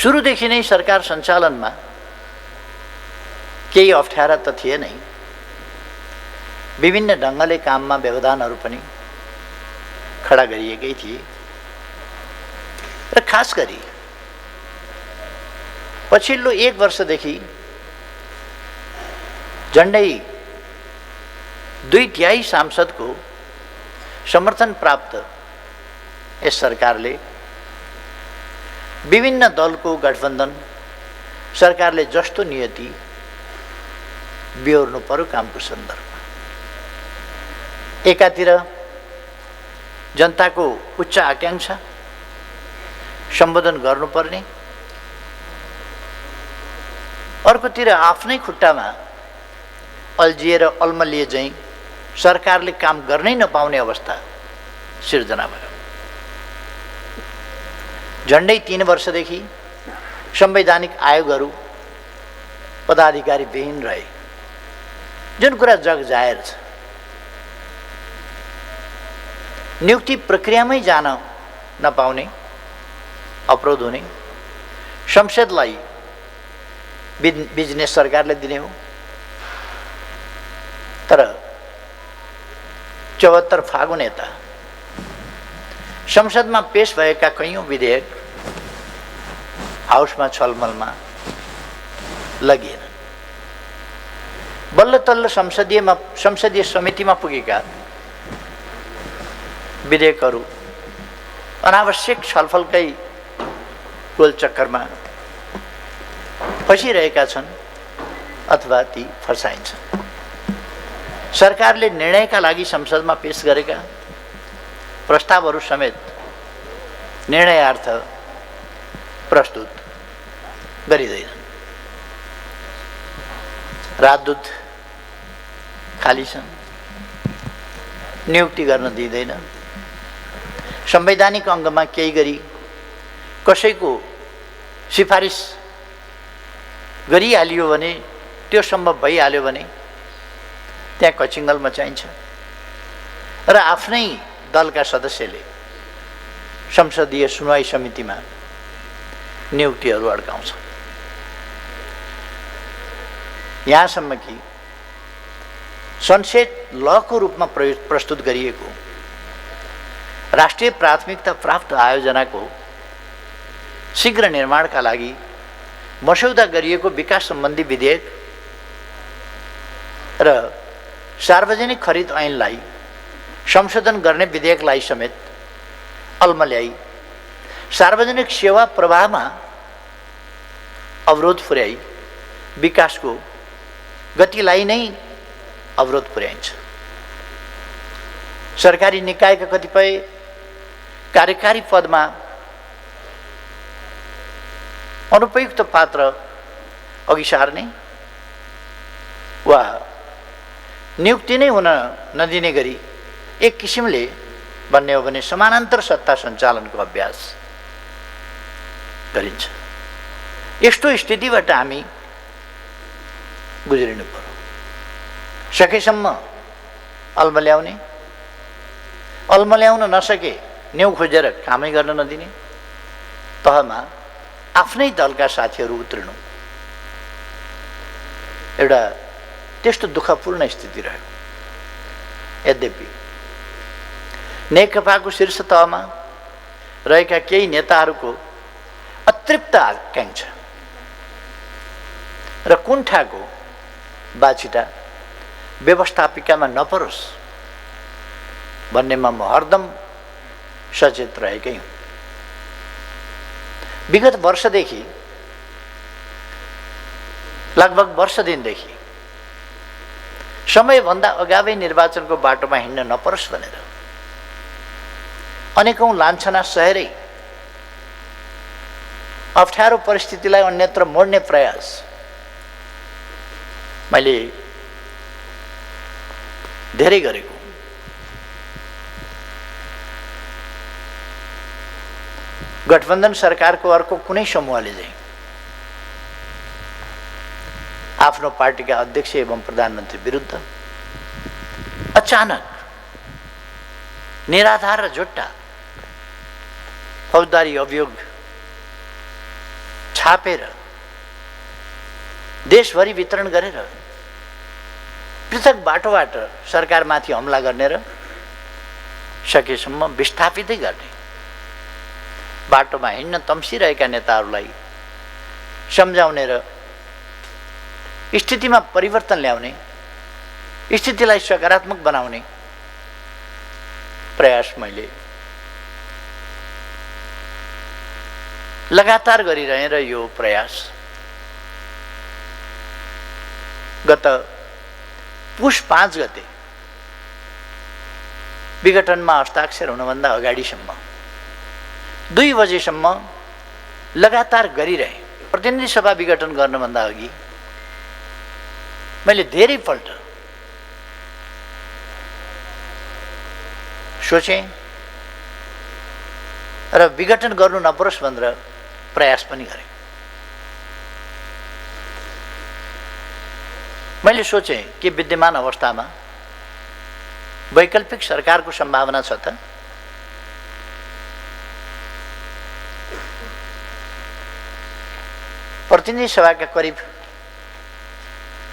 सुरुदेखि नै सरकार सञ्चालनमा केही अप्ठ्यारा त थिए नै, विभिन्न ढङ्गले काममा व्यवधानहरू पनि खडा गरिएकै थिए र खास गरी पछिल्लो 1 वर्षदेखि झन्डै 2/3 सांसदको समर्थन प्राप्त यस सरकारले विभिन्न दलको गठबन्धन सरकारले जस्तो नियति बेहोर्नु पर्यो कामको सन्दर्भमा, एकातिर जनताको उच्च आकांक्षा सम्बोधन गर्नुपर्ने, अर्कोतिर आफ्नै खुट्टामा अल्झिएर अल्मलिए झैँ सरकारले काम गर्नै नपाउने अवस्था सिर्जना भयो। झन्डै 3 वर्षदेखि संवैधानिक आयोगहरू पदाधिकारी विहीन रहे, जुन कुरा जग जाहेर छ। नियुक्ति प्रक्रियामै जान नपाउने, अवरोध हुने, संसदलाई बिजनेस सरकारले दिने हो। तर 74 फागुन यता संसदमा पेश भएका कैयौं विधेयक हाउसमा छलमलमा लगिएन। बल्ल तल्ल संसदीय समितिमा पुगेका विधेयकहरू अनावश्यक छलफलकै गोलचक्करमा फसिरहेका छन् अथवा ती फसाइन्छन्। सरकारले निर्णयका लागि संसदमा पेश गरेका प्रस्तावहरू समेत निर्णयार्थ प्रस्तुत गरिँदैनन्। राजदूत खाली छन्, नियुक्ति गर्न दिँदैन। संवैधानिक अङ्गमा केही गरी कसैको सिफारिस गरिहालियो भने, त्यो सम्भव भइहाल्यो भने त्यहाँ कचिङ्गल मचाइन्छ र आफ्नै दलका सदस्यले संसदीय सुनवाई समितिमा नियुक्तिहरू अड्काउँछ। यहाँसम्म कि सनसेट लको रूपमा प्रस्तुत गरिएको राष्ट्रिय प्राथमिकता प्राप्त आयोजनाको शीघ्र निर्माणका लागि मस्यौदा गरिएको विकास सम्बन्धी विधेयक र सार्वजनिक खरिद ऐनलाई संशोधन गर्ने विधेयकलाई समेत अल्मल्याई सार्वजनिक सेवा प्रवाहमा अवरोध पुर्याई विकासको गतिलाई नै अवरोध पुर्याइन्छ। सरकारी निकायका कतिपय कार्यकारी पदमा अनुपयुक्त पात्र अघि सार्ने वा नियुक्ति नै हुन नदिने गरी एक किसिमले भन्ने हो भने समानान्तर सत्ता सञ्चालनको अभ्यास गरिन्छ। यस्तो स्थितिबाट हामी गुज्रिनु पर्यो। सकेसम्म अल्मल्याउन नसके न्यौ खोजेर कामै गर्न नदिने, तहमा आफ्नै दलका साथीहरू उत्रिनु एउटा त्यस्तो दुःखपूर्ण स्थिति रह्यो। यद्यपि नेकपाको शीर्ष तहमा रहेका केही नेताहरूको अतृप्त आकांक्षा र कुण्ठाको बाछिटा व्यवस्थापिकामा नपरोस् भन्नेमा म हरदम सचेत रहेकै हुँ। विगत वर्षदेखि, लगभग वर्ष दिनदेखि समयभन्दा अगावै निर्वाचनको बाटोमा हिँड्न नपरोस् भनेर अनेकौं लान्छना सहेरै अप्ठ्यारो परिस्थितिलाई अन्यत्र मोड्ने प्रयास मैले धेरै गरेको। गठबन्धन सरकारको अर्को कुनै समूहले चाहिँ आफ्नो पार्टीका अध्यक्ष एवं प्रधानमन्त्री विरुद्ध अचानक निराधार र झुट्टा फौजदारी अभियोग छापेर देशभरि वितरण गरेर पृथक बाटोबाट सरकारमाथि हमला गर्ने र सकेसम्म विस्थापितै गर्ने, बाटोमा हिँड्न तम्सिरहेका नेताहरूलाई सम्झाउने र स्थितिमा परिवर्तन ल्याउने, स्थितिलाई सकारात्मक बनाउने प्रयास मैले लगातार गरिरहेँ र यो प्रयास गत पुष 5 गते विघटनमा हस्ताक्षर हुनुभन्दा अगाडिसम्म 2 बजेसम्म लगातार गरिरहेँ। प्रतिनिधि सभा विघटन गर्नुभन्दा अघि मैले धेरै पल्ट सोचेँ र विघटन गर्नु नपरोस् भनेर प्रयास पनि गरेँ। मैले सोचेँ कि विद्यमान अवस्थामा वैकल्पिक सरकारको सम्भावना छ त? प्रतिनिधि सभाका करिब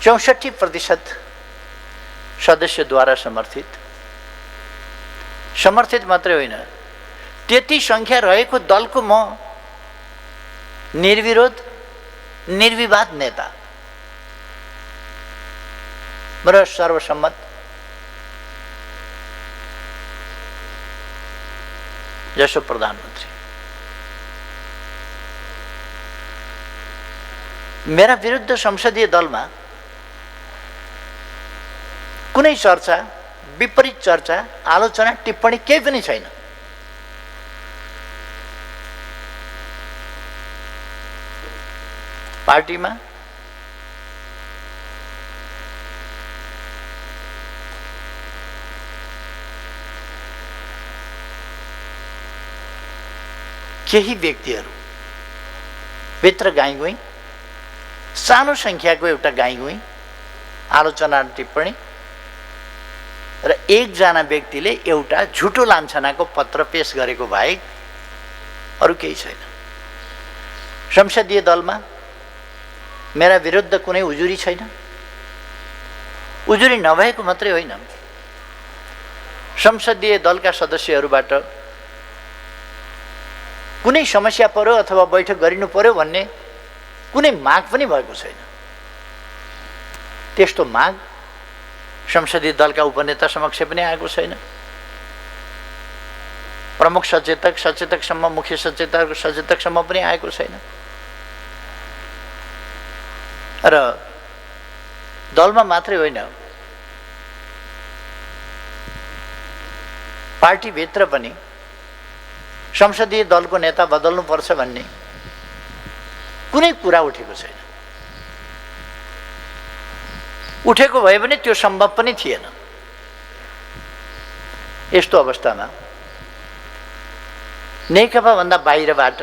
64% सदस्यद्वारा समर्थित मात्रै होइन, त्यति संख्या रहेको दलको म निर्विरोध निर्विवाद नेता र सर्वसम्मत जसो प्रधानमन्त्री। मेरा विरुद्ध संसदीय दलमा कुनै चर्चा, विपरीत चर्चा, आलोचना, टिप्पणी केही पनि छैन। पार्टीमा केही व्यक्तिहरू भित्र गाईगुई, सानो संख्याको एउटा गाईगुई, आलोचना टिप्पणी र एकजना व्यक्तिले एउटा झुटो लान्छनाको पत्र पेश गरेको बाहेक अरू केही छैन। संसदीय दलमा मेरा विरुद्ध कुनै उजुरी छैन। उजुरी नभएको मात्रै होइन, संसदीय दलका सदस्यहरूबाट कुनै समस्या पर्यो अथवा बैठक गरिनु पर्यो भन्ने कुनै माग पनि भएको छैन। त्यस्तो माग संसदीय दलका उपनेता समक्ष पनि आएको छैन। प्रमुख सचेतक, सचेतकसम्म, मुख्य सचेतक, सचेतकसम्म पनि आएको छैन। र दलमा मात्रै होइन, पार्टीभित्र पनि संसदीय दलको नेता बदल्नुपर्छ भन्ने कुनै कुरा उठेको छैन। उठेको भए पनि त्यो सम्भव पनि थिएन। यस्तो अवस्थामा नेकपा भन्दा बाहिरबाट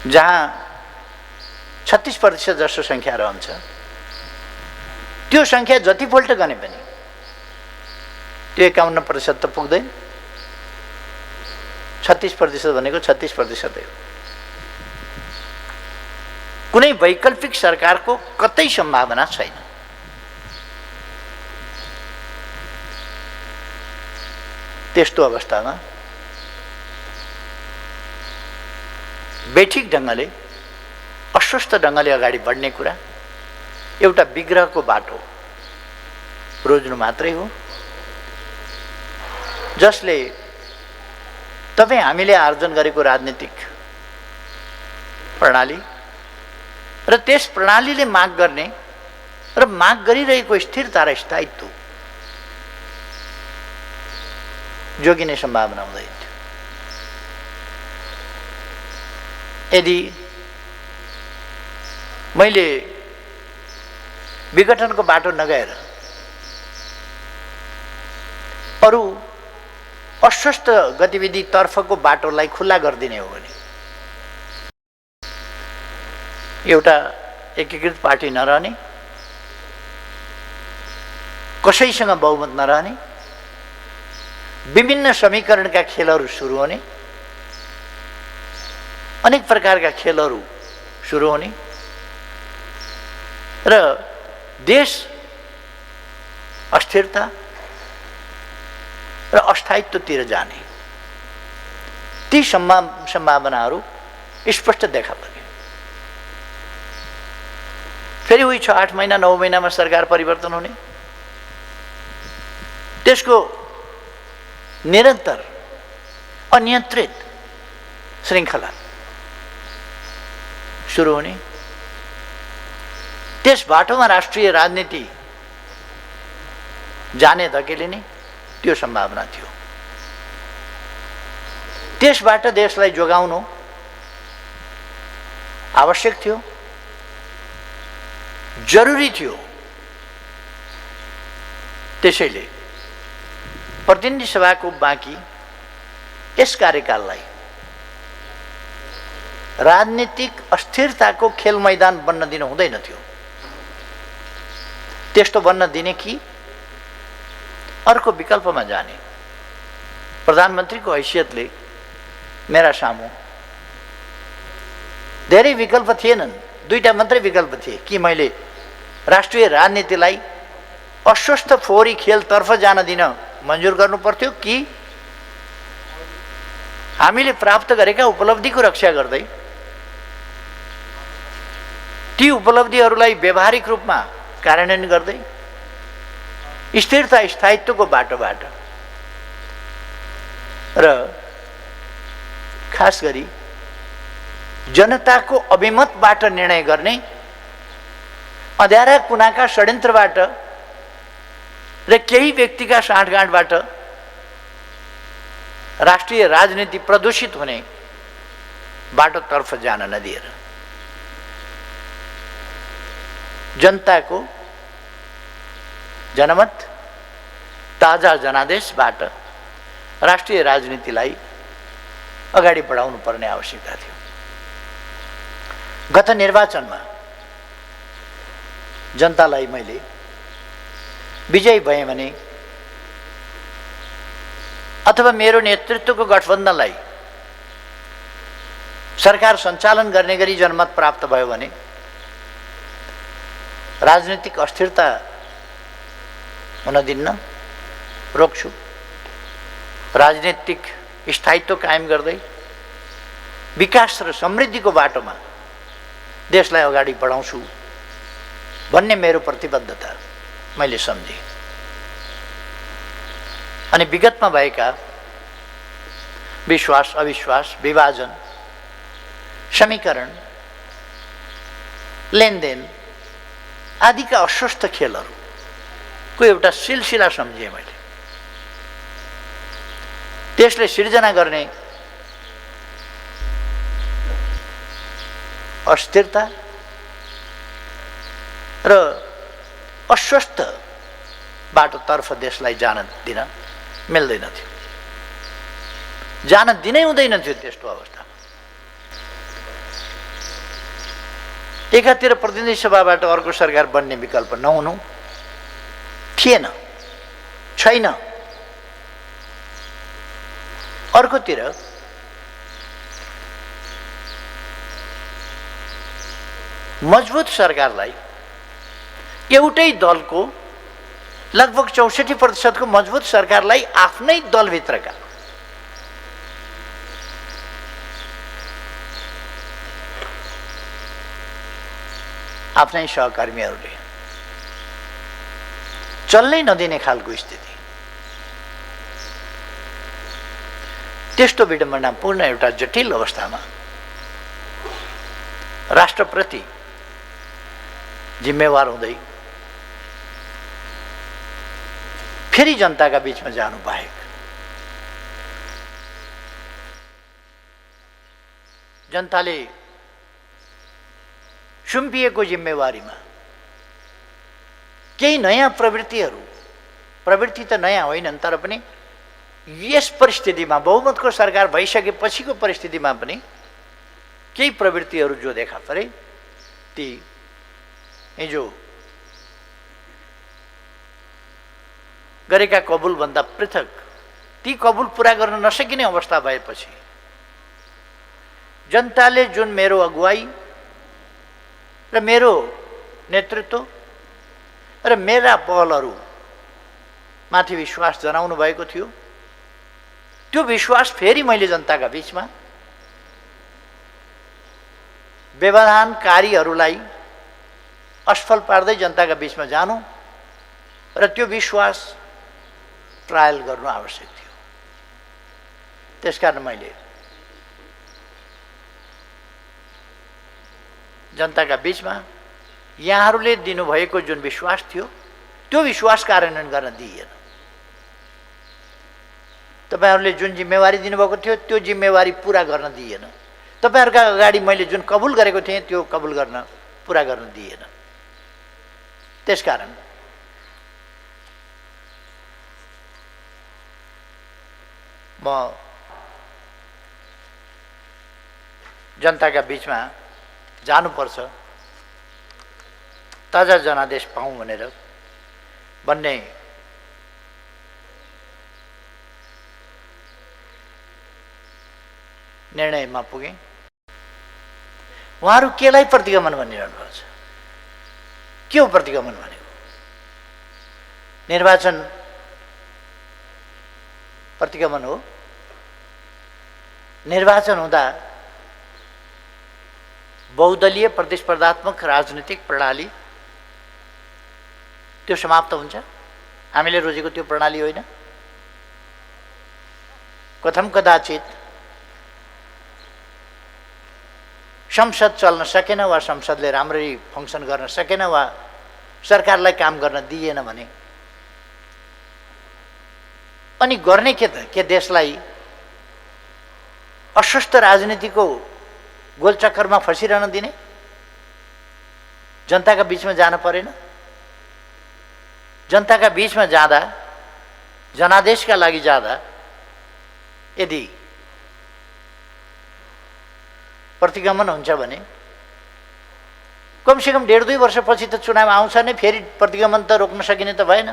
जहाँ 36% जसो संख्या रहन्छ, त्यो संख्या जतिपल्ट गने पनि त्यो 51% त पुग्दैन। 36% भनेको 36% हो। कुनै वैकल्पिक सरकारको कतै सम्भावना छैन। त्यस्तो अवस्थामा बेठिक ढङ्गले, अस्वस्थ ढङ्गले अगाडि बढ्ने कुरा एउटा विग्रहको बाटो रोज्नु मात्रै हो, जसले तपाईँ हामीले आर्जन गरेको राजनीतिक प्रणाली र त्यस प्रणालीले माग गर्ने र माग गरिरहेको स्थिरता र स्थायित्व जोगिने सम्भावना हुँदैन थियो। यदि मैले विघटनको बाटो नगएर अरू अस्वस्थ गतिविधि तर्फको बाटोलाई खुल्ला गरिदिने हो भने एउटा एकीकृत पार्टी नरहने, कसैसँग बहुमत नरहने, विभिन्न समीकरणका खेलहरू सुरु हुने अनेक प्रकारका खेलहरू सुरु हुने र देश अस्थिरता र अस्थायित्वतिर जाने ती सम्भावनाहरू स्पष्ट देखा परे। फेरि उही 6-8 महिना 9 महिनामा सरकार परिवर्तन हुने, त्यसको निरन्तर अनियन्त्रित श्रृङ्खला सुरु हुने, त्यस बाटोमा राष्ट्रिय राजनीति जाने धकेलिने त्यो सम्भावना थियो। त्यसबाट देशलाई जोगाउनु आवश्यक थियो, जरुरी थियो। त्यसैले प्रतिनिधि सभाको बाँकी यस कार्यकाललाई राजनीतिक अस्थिरताको खेल मैदान बन्न दिन हुँदैन थियो। त्यस्तो बन्न दिने कि अर्को विकल्पमा जाने। प्रधानमन्त्रीको हैसियतले मेरा सामु धेरै विकल्प थिएनन्, दुईटा मात्रै विकल्प थिए कि मैले राष्ट्रिय राजनीतिलाई अस्वस्थ फोहोरी खेलतर्फ जान दिन मन्जुर गर्नु पर्थ्यो कि हामीले प्राप्त गरेका उपलब्धिको रक्षा गर्दै ती उपलब्धिहरूलाई व्यावहारिक रूपमा कार्यान्वयन गर्दै स्थिरता स्थायित्वको बाटोबाट र खास गरी जनताको अभिमतबाट निर्णय गर्ने अँध्यारा कुनाका षड्यन्त्रबाट र केही व्यक्तिका साँठगाँठबाट राष्ट्रिय राजनीति प्रदूषित हुने बाटोतर्फ जान नदिएर जनताको जनमत ताजा जनादेशबाट राष्ट्रिय राजनीतिलाई अगाडि बढाउनु पर्ने आवश्यकता थियो। गत निर्वाचनमा जनतालाई मैले विजयी भएँ भने अथवा मेरो नेतृत्वको गठबन्धनलाई सरकार सञ्चालन गर्ने गरी जनमत प्राप्त भयो भने राजनीतिक अस्थिरता हुन दिन्न, रोक्छु। राजनीतिक स्थायित्व कायम गर्दै विकास र समृद्धिको बाटोमा देशलाई अगाडि बढाउँछु भन्ने मेरो प्रतिबद्धता मैले सम्झेँ। अनि विगतमा भएका विश्वास अविश्वास, विभाजन, समीकरण, लेनदेन आदिका अस्वस्थ खेलहरूको एउटा सिलसिला सम्झेँ मैले। त्यसले सिर्जना गर्ने अस्थिरता र अस्वस्थ बाटोतर्फ देशलाई जान दिन मिल्दैन थियो, जान दिनै हुँदैन थियो। त्यस्तो अवस्थामा एकातिर प्रतिनिधि सभाबाट अर्को सरकार बन्ने विकल्प नहुनु थिएन, छैन। अर्कोतिर मजबुत सरकारलाई एउटै दलको लगभग 64% मजबुत सरकारलाई आफ्नै दलभित्रका आफ्नै सहकर्मीहरूले चल्नै नदिने खालको स्थिति, त्यस्तो विडम्बनापूर्ण एउटा जटिल अवस्थामा राष्ट्रप्रति जिम्मेवार हुँदै फेरि जनताका बीचमा जानु बाहेक जनताले सुम्पिएको जिम्मेवारीमा केही नयाँ प्रवृत्ति त नयाँ होइनन्, तर पनि यस परिस्थितिमा बहुमतको सरकार भइसकेपछिको परिस्थितिमा पनि केही प्रवृत्तिहरू जो देखा परे ती हिजो गरेका कबुलभन्दा पृथक, ती कबुल पुरा गर्न नसकिने अवस्था भएपछि जनताले जुन मेरो अगुवाई र मेरो नेतृत्व र मेरा पहलहरू माथि विश्वास जनाउनु भएको थियो, त्यो विश्वास फेरि मैले जनताका बीचमा व्यवधानकारीहरूलाई असफल पार्दै जनताका बीचमा जानु र त्यो विश्वास ट्रायल गर्नु आवश्यक थियो। त्यसकारण मैले जनताका बीचमा यहाँहरूले दिनुभएको जुन विश्वास थियो त्यो विश्वास कार्यान्वयन गर्न दिइएन। तपाईहरुले जुन जिम्मेवारी दिनुभएको थियो त्यो जिम्मेवारी पूरा गर्न दिइएन। तपाईहरुका अगाडि मैले जुन कबुल गरेको थिएँ त्यो कबुल गर्न पूरा गर्न दिइएन। त्यसकारण म जनताका बीचमा जानुपर्छ, ताजा जनादेश पाऊँ भनेर भन्ने निर्णयमा पुगेँ। उहाँहरू केलाई प्रतिगमन भनिरहनु भएको छ? के हो प्रतिगमन भनेको? निर्वाचन प्रतिगमन हो। निर्वाचन हुँदा बहुदलीय प्रतिस्पर्धात्मक राजनीतिक प्रणाली त्यो समाप्त हुन्छ। हामीले रोजेको त्यो प्रणाली होइन। कथम कदाचित संसद चल्न सकेन वा संसदले राम्ररी फङ्सन गर्न सकेन वा सरकारलाई काम गर्न दिएन भने अनि गर्ने के त? के देशलाई अस्वस्थ राजनीतिको गोलचक्करमा फसिरहन दिने? जनताका बीचमा जान परेन? जनताका बीचमा जाँदा, जनादेशका लागि जाँदा यदि प्रतिगमन हुन्छ भने कमसेकम 1.5-2 वर्षपछि त चुनाव आउँछ नै, फेरि प्रतिगमन त रोक्न सकिने त भएन।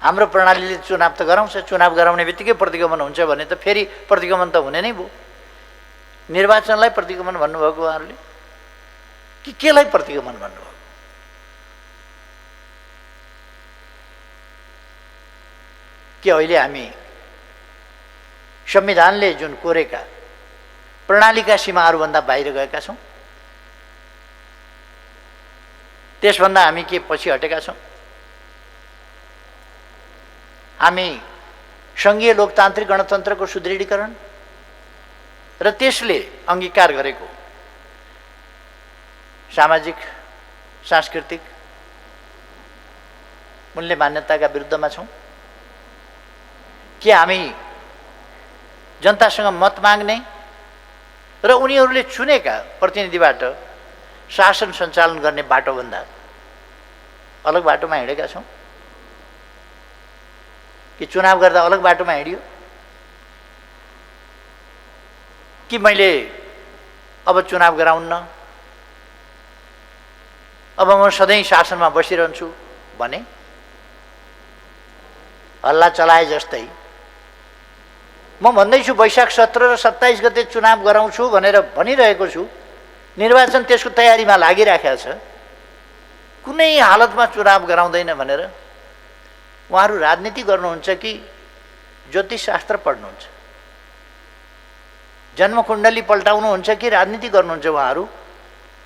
हाम्रो प्रणालीले चुनाव त गराउँछ, चुनाव गराउने बित्तिकै प्रतिगमन हुन्छ भने त फेरि प्रतिगमन त हुने नै भयो। निर्वाचनलाई प्रतिगमन भन्नुभएको उहाँहरूले कि केलाई प्रतिगमन भन्नुभएको? के अहिले हामी संविधानले जुन कोरेका प्रणालीका सीमाहरूभन्दा बाहिर गएका छौँ? त्यसभन्दा हामी के पछि हटेका छौँ? हामी सङ्घीय लोकतान्त्रिक गणतन्त्रको सुदृढीकरण र त्यसले अङ्गीकार गरेको सामाजिक सांस्कृतिक मूल्य मान्यताका विरुद्धमा छौँ? के हामी जनतासँग मत माग्ने र उनीहरूले चुनेका प्रतिनिधिबाट शासन सञ्चालन गर्ने बाटोभन्दा अलग बाटोमा हिँडेका छौँ? कि चुनाव गर्दा अलग बाटोमा हिँडियो? कि मैले अब चुनाव गराउन्न, अब म सधैँ शासनमा बसिरहन्छु भने हल्ला चलाए जस्तै म भन्दैछु वैशाख 17 र 27 गते चुनाव गराउँछु भनेर भनिरहेको छु। निर्वाचन त्यसको तयारीमा लागिराखेको छ, कुनै हालतमा चुनाव गराउँदैन भनेर। उहाँहरू राजनीति गर्नुहुन्छ कि ज्योतिषशास्त्र पढ्नुहुन्छ? जन्मकुण्डली पल्टाउनुहुन्छ कि राजनीति गर्नुहुन्छ? उहाँहरू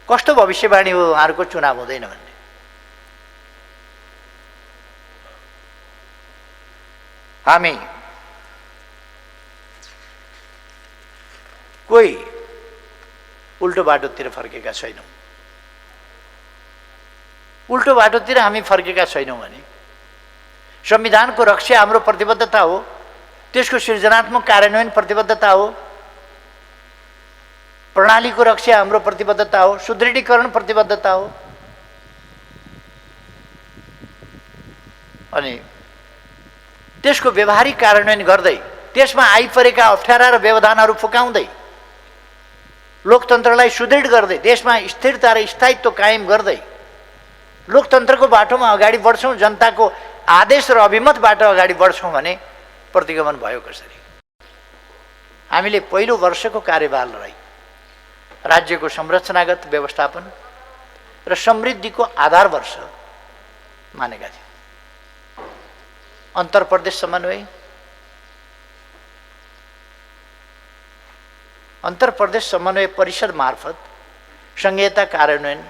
कस्तो भविष्यवाणी हो उहाँहरूको चुनाव हुँदैन भन्ने? हामी कोही उल्टो बाटोतिर फर्केका छैनौँ। उल्टो बाटोतिर हामी फर्केका छैनौँ भने संविधानको रक्षा हाम्रो प्रतिबद्धता हो, त्यसको सृजनात्मक कार्यान्वयन प्रतिबद्धता हो, प्रणालीको रक्षा हाम्रो प्रतिबद्धता हो, सुदृढीकरण प्रतिबद्धता हो। अनि त्यसको व्यवहारिक कार्यान्वयन गर्दै, त्यसमा आइपरेका अप्ठ्यारा र व्यवधानहरू फुकाउँदै, लोकतन्त्रलाई सुदृढ गर्दै, देशमा स्थिरता र स्थायित्व कायम गर्दै लोकतन्त्रको बाटोमा अगाडि बढ्छौँ, जनताको आदेश र अभिमतबाट अगाडि बढ्छौँ भने प्रतिगमन भयो कसरी? हामीले पहिलो वर्षको कार्यकाललाई राज्यको संरचनागत व्यवस्थापन र समृद्धिको आधार वर्ष मानेका थिए। अन्तर्प्रदेश समन्वय, अन्तर्प्रदेश समन्वय परिषद मार्फत संघीयता कार्यान्वयन,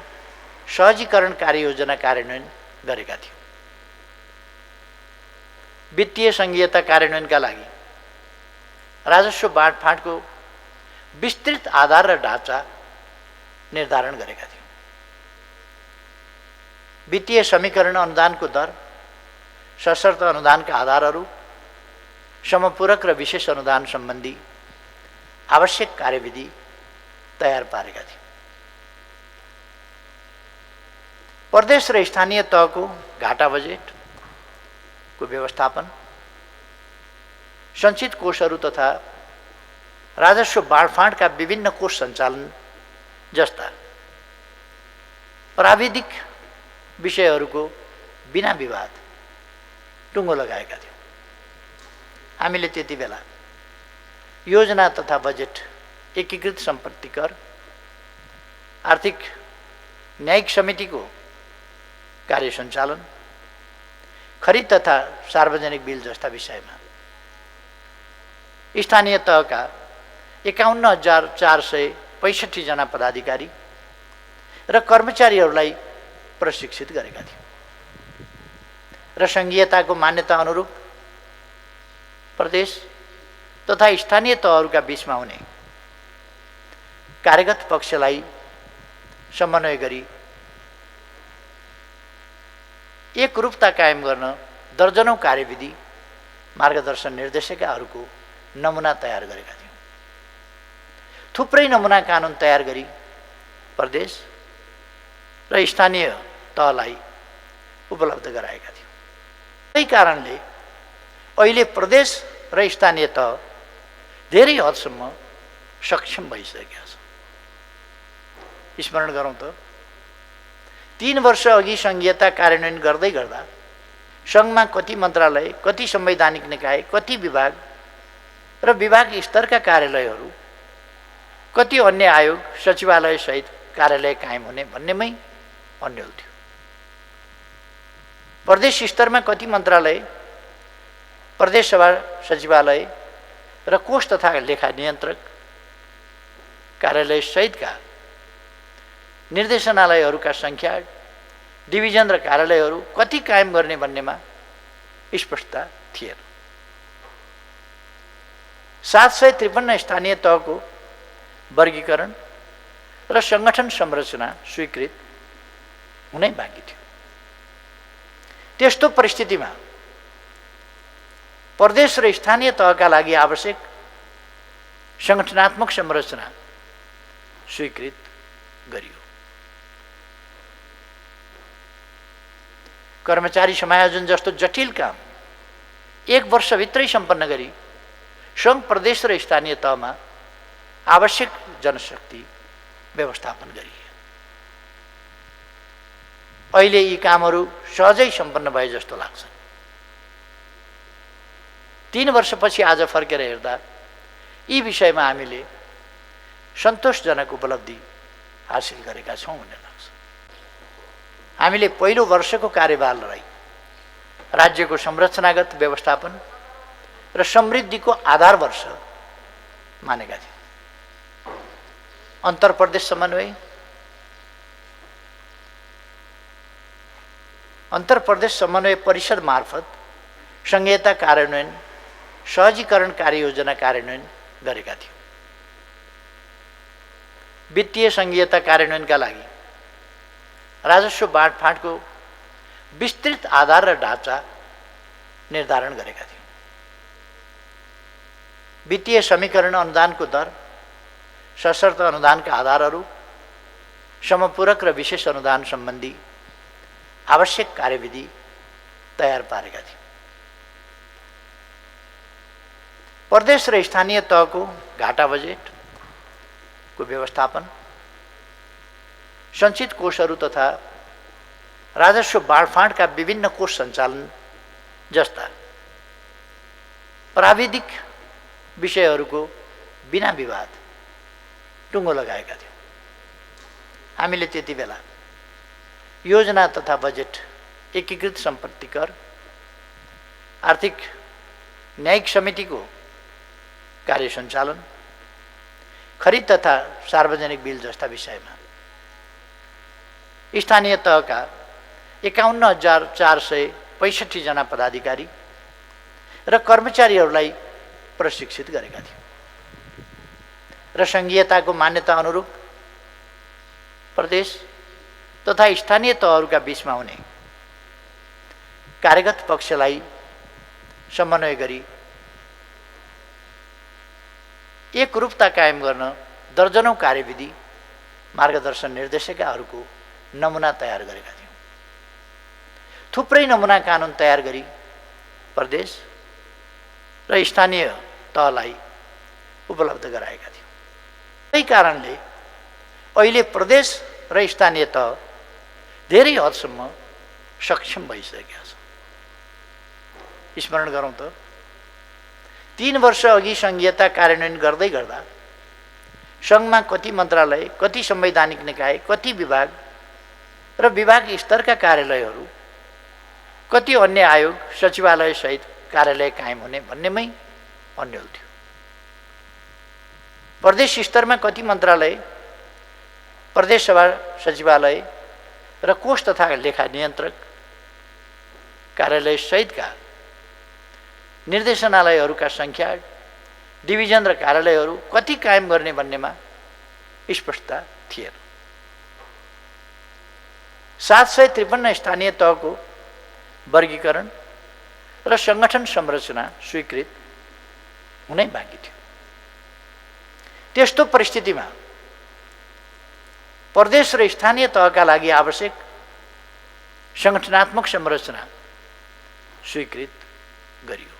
सहजीकरण कार्ययोजना कार्यान्वयन गरेका थिए। वित्तीय संघीयता कार्यान्वयनका लागि राजस्व बाँडफाँडको विस्तृत आधार र ढाँचा निर्धारण गरेका थिए। वित्तीय समीकरण अनुदानको दर, सशर्त अनुदानका आधारहरू, समपूरक र विशेष अनुदान सम्बन्धी आवश्यक कार्यविधि तयार पारेका थिए। प्रदेश र स्थानीय तहको घाटा बजेटको व्यवस्थापन, सञ्चित कोषहरू तथा राजस्व बाँडफाँडका विभिन्न कोष सञ्चालन जस्ता प्राविधिक विषयहरूको बिना विवाद टुङ्गो लगाएका थियौँ। हामीले त्यति बेला योजना तथा बजेट, एकीकृत सम्पत्ति कर, आर्थिक न्यायिक समितिको कार्य सञ्चालन, खरिद तथा सार्वजनिक बिल जस्ता विषयमा स्थानीय तहका 51,465 जना पदाधिकारी र कर्मचारीहरूलाई प्रशिक्षित गरेका थियौँ र संघीयताको मान्यता अनुरूप प्रदेश तथा स्थानीय तहहरूका बीचमा हुने कार्यगत पक्षलाई समन्वय गरी एकरूपता कायम गर्न दर्जनौं कार्यविधि, मार्गदर्शन निर्देशिकाहरूको नमुना तयार गरेका थियौँ। थुप्रै नमुना कानुन तयार गरी प्रदेश र स्थानीय तहलाई उपलब्ध गराएका थियौँ। त्यही कारणले अहिले प्रदेश र स्थानीय तह धेरै हदसम्म सक्षम भइसकेका छ। स्मरण गरौँ त, 3 वर्ष अघि संघीयता कार्यान्वयन गर्दै गर्दा सङ्घमा कति मन्त्रालय, कति संवैधानिक निकाय, कति विभाग र विभाग स्तरका कार्यालयहरू, कति अन्य आयोग, सचिवालय सहित कार्यालय कायम हुने भन्नेमै अन्यल थियो। प्रदेश स्तरमा कति मन्त्रालय, प्रदेश सभा सचिवालय र कोष तथा लेखा नियन्त्रक कार्यालय सहितका निर्देशनालयहरूका सङ्ख्या, डिभिजन र कार्यालयहरू कति कायम गर्ने भन्नेमा स्पष्टता थिएन। 753 स्थानीय तहको वर्गीकरण र सङ्गठन संरचना स्वीकृत हुनै बाँकी थियो। त्यस्तो परिस्थितिमा प्रदेश र स्थानीय तहका लागि आवश्यक सङ्गठनात्मक संरचना स्वीकृत गरियो। कर्मचारी समायोजन जस्तो जटिल काम 1 वर्षभित्रै सम्पन्न गरी सङ्घ, प्रदेश र स्थानीय तहमा आवश्यक जनशक्ति व्यवस्थापन गरियो। अहिले यी कामहरू सहजै सम्पन्न भए जस्तो लाग्छ। 3 वर्षपछि आज फर्केर हेर्दा यी विषयमा हामीले सन्तोषजनक उपलब्धि हासिल गरेका छौँ भन्ने लाग्छ। हामीले पहिलो वर्षको कार्यकाललाई राज्यको संरचनागत व्यवस्थापन र समृद्धिको आधार वर्ष मानेका थियौँ। अन्तर्प्रदेश समन्वय, अन्तर्प्रदेश समन्वय परिषद मार्फत संघीयता कार्यान्वयन, सहजीकरण कार्ययोजना कार्यान्वयन गरेका थियौँ। वित्तीय संघीयता कार्यान्वयनका लागि राजस्व बाँडफाँडको विस्तृत आधार र ढाँचा निर्धारण गरेका थियौँ। वित्तीय समीकरण अनुदानको दर, सशर्त अनुदानका आधारहरू, समपूरक र विशेष अनुदान सम्बन्धी आवश्यक कार्यविधि तयार पारेका थियौँ। प्रदेश र स्थानीय तहको घाटा बजेटको व्यवस्थापन, सञ्चित कोषहरू तथा राजस्व बाँडफाँडका विभिन्न कोष सञ्चालन जस्ता प्राविधिक विषयहरूको बिना विवाद टुङ्गो लगाएका थियौँ। हामीले त्यति बेला योजना तथा बजेट, एकीकृत सम्पत्ति कर, आर्थिक न्यायिक समितिको कार्य सञ्चालन, खरिद तथा सार्वजनिक बिल जस्ता विषयमा स्थानीय तहका 51,465 जना पदाधिकारी र कर्मचारीहरूलाई प्रशिक्षित गरेका थियौँ र सङ्घीयताको मान्यता अनुरूप प्रदेश तथा स्थानीय तहहरूका बीचमा हुने कार्यगत पक्षलाई समन्वय गरी एकरूपता कायम गर्न दर्जनौं कार्यविधि, मार्गदर्शन निर्देशिकाहरूको नमुना तयार गरेका थियौँ। थुप्रै नमुना कानुन तयार गरी प्रदेश र स्थानीय तहलाई उपलब्ध गराएका थियौँ। त्यही कारणले अहिले प्रदेश र स्थानीय तह धेरै हदसम्म सक्षम भइसकेका छन्। स्मरण गरौँ त, 3 वर्ष अघि सङ्घीयता कार्यान्वयन गर्दै गर्दा सङ्घमा कति मन्त्रालय, कति संवैधानिक निकाय, कति विभाग र विभाग स्तरका कार्यालयहरू, कति अन्य आयोग, सचिवालय सहित कार्यालय कायम हुने भन्नेमै अन्यल थियो। प्रदेश स्तरमा कति मन्त्रालय, प्रदेश सभा सचिवालय र कोष तथा लेखा नियन्त्रक कार्यालय सहितका निर्देशनालयहरूका सङ्ख्या, डिभिजन र कार्यालयहरू कति कायम गर्ने भन्नेमा स्पष्टता थिएन। 753 स्थानीय तहको वर्गीकरण र सङ्गठन संरचना स्वीकृत हुनै बाँकी थियो। त्यस्तो परिस्थितिमा प्रदेश र स्थानीय तहका लागि आवश्यक सङ्गठनात्मक संरचना स्वीकृत गरियो।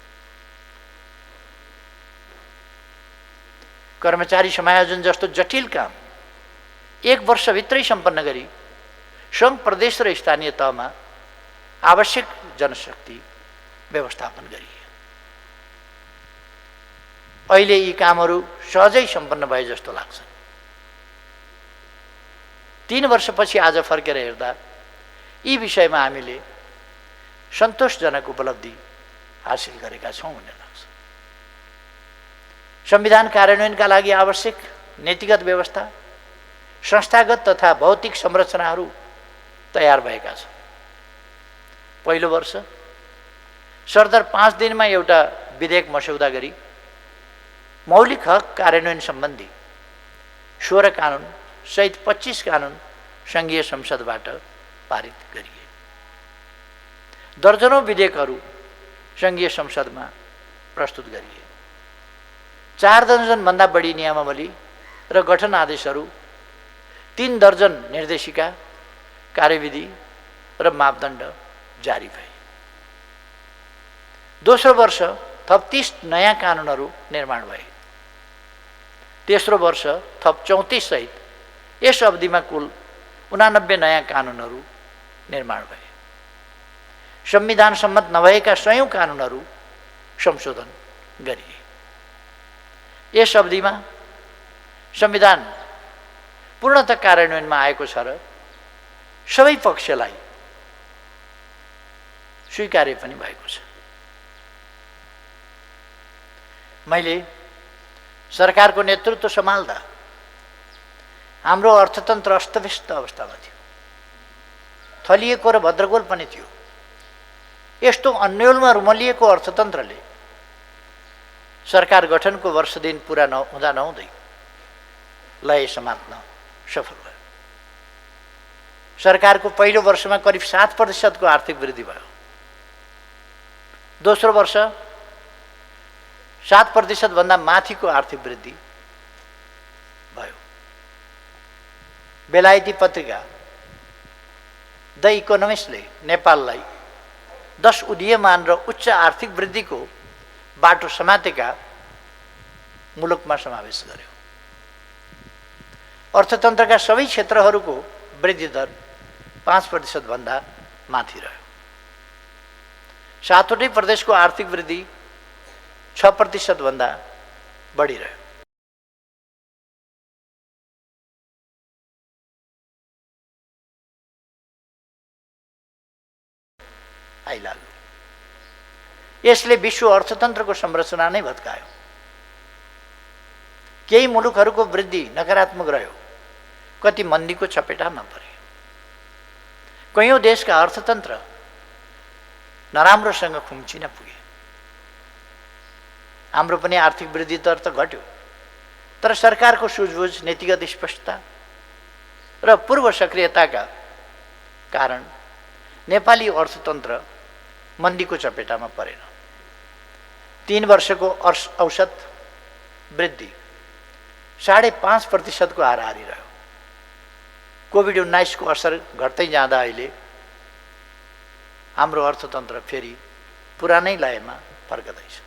कर्मचारी समायोजन जस्तो जटिल काम 1 वर्षभित्रै सम्पन्न गरी सङ्घ, प्रदेश र स्थानीय तहमा आवश्यक जनशक्ति व्यवस्थापन गरिए। अहिले यी कामहरू सहजै सम्पन्न भए जस्तो लाग्छ। 3 वर्षपछि आज फर्केर हेर्दा यी विषयमा हामीले सन्तोषजनक उपलब्धि हासिल गरेका छौँ भन्ने लाग्छ। संविधान कार्यान्वयनका लागि आवश्यक नीतिगत व्यवस्था, संस्थागत तथा भौतिक संरचनाहरू तयार भएका छन्। पहिलो वर्ष सरदर 5 दिनमा एउटा विधेयक मस्यौदा गरी मौलिक हक कार्यान्वयन सम्बन्धी 16 कानुन सहित 25 कानुन सङ्घीय संसदबाट पारित गरिए। दर्जनौं विधेयकहरू सङ्घीय संसदमा प्रस्तुत गरिए। 4 दर्जनभन्दा बढी नियमावली र गठन आदेशहरू, 3 दर्जन निर्देशिका, कार्यविधि र मापदण्ड जारी भए। दोस्रो वर्ष थप 30 नयाँ कानुनहरू निर्माण भए। तेस्रो वर्ष थप 34 सहित यस अवधिमा कुल 89 नयाँ कानुनहरू निर्माण भए। संविधान सम्मत नभएका 100 कानुनहरू संशोधन गरिए। यस अवधिमा संविधान पूर्णतः कार्यान्वयनमा आएको छ र सबै पक्षलाई स्वीकार्य पनि भएको छ। मैले सरकारको नेतृत्व सम्हाल्दा हाम्रो अर्थतन्त्र अस्तव्यस्त अवस्थामा थियो। थलिएको र भद्रगोल पनि थियो। यस्तो अन्योलमा रुमलिएको अर्थतन्त्रले सरकार गठनको वर्ष दिन पुरा हुँदा नहुँदै लय समात्न सफल भयो। सरकारको पहिलो वर्षमा करिब 7% आर्थिक वृद्धि भयो। दोस्रो वर्ष 7% भन्दा माथिको आर्थिक वृद्धि भयो। बेलायती पत्रिका द इकोनोमिस्टले नेपाललाई 10 उदीयमान र उच्च आर्थिक वृद्धिको बाटो समातेका मुलुकमा समावेश गर्यो। अर्थतन्त्रका सबै क्षेत्रहरूको वृद्धि दर 5% भन्दा माथि रह्यो। 7वटै प्रदेशको आर्थिक वृद्धि 6% भन्दा बढी रह्यो। आइलाग्यो। यसले विश्व अर्थतन्त्रको संरचना नै भत्कायो। केही मुलुकहरूको वृद्धि नकारात्मक रह्यो, कति मन्दीको चपेटामा परे। कयौं देशका अर्थतन्त्र नराम्रोसँग खुम्चिन पुगे। हाम्रो पनि आर्थिक वृद्धि दर त घट्यो, तर सरकारको सुझबुझ, नीतिगत स्पष्टता र पूर्व सक्रियताका कारण नेपाली अर्थतन्त्र मन्दीको चपेटामा परेन। 3 वर्षको औसत वृद्धि 5.5% को हाराहारी रह्यो। कोभिड-19 को असर घट्दै जाँदा अहिले हाम्रो अर्थतन्त्र फेरि पुरानै लयमा फर्कदैछ।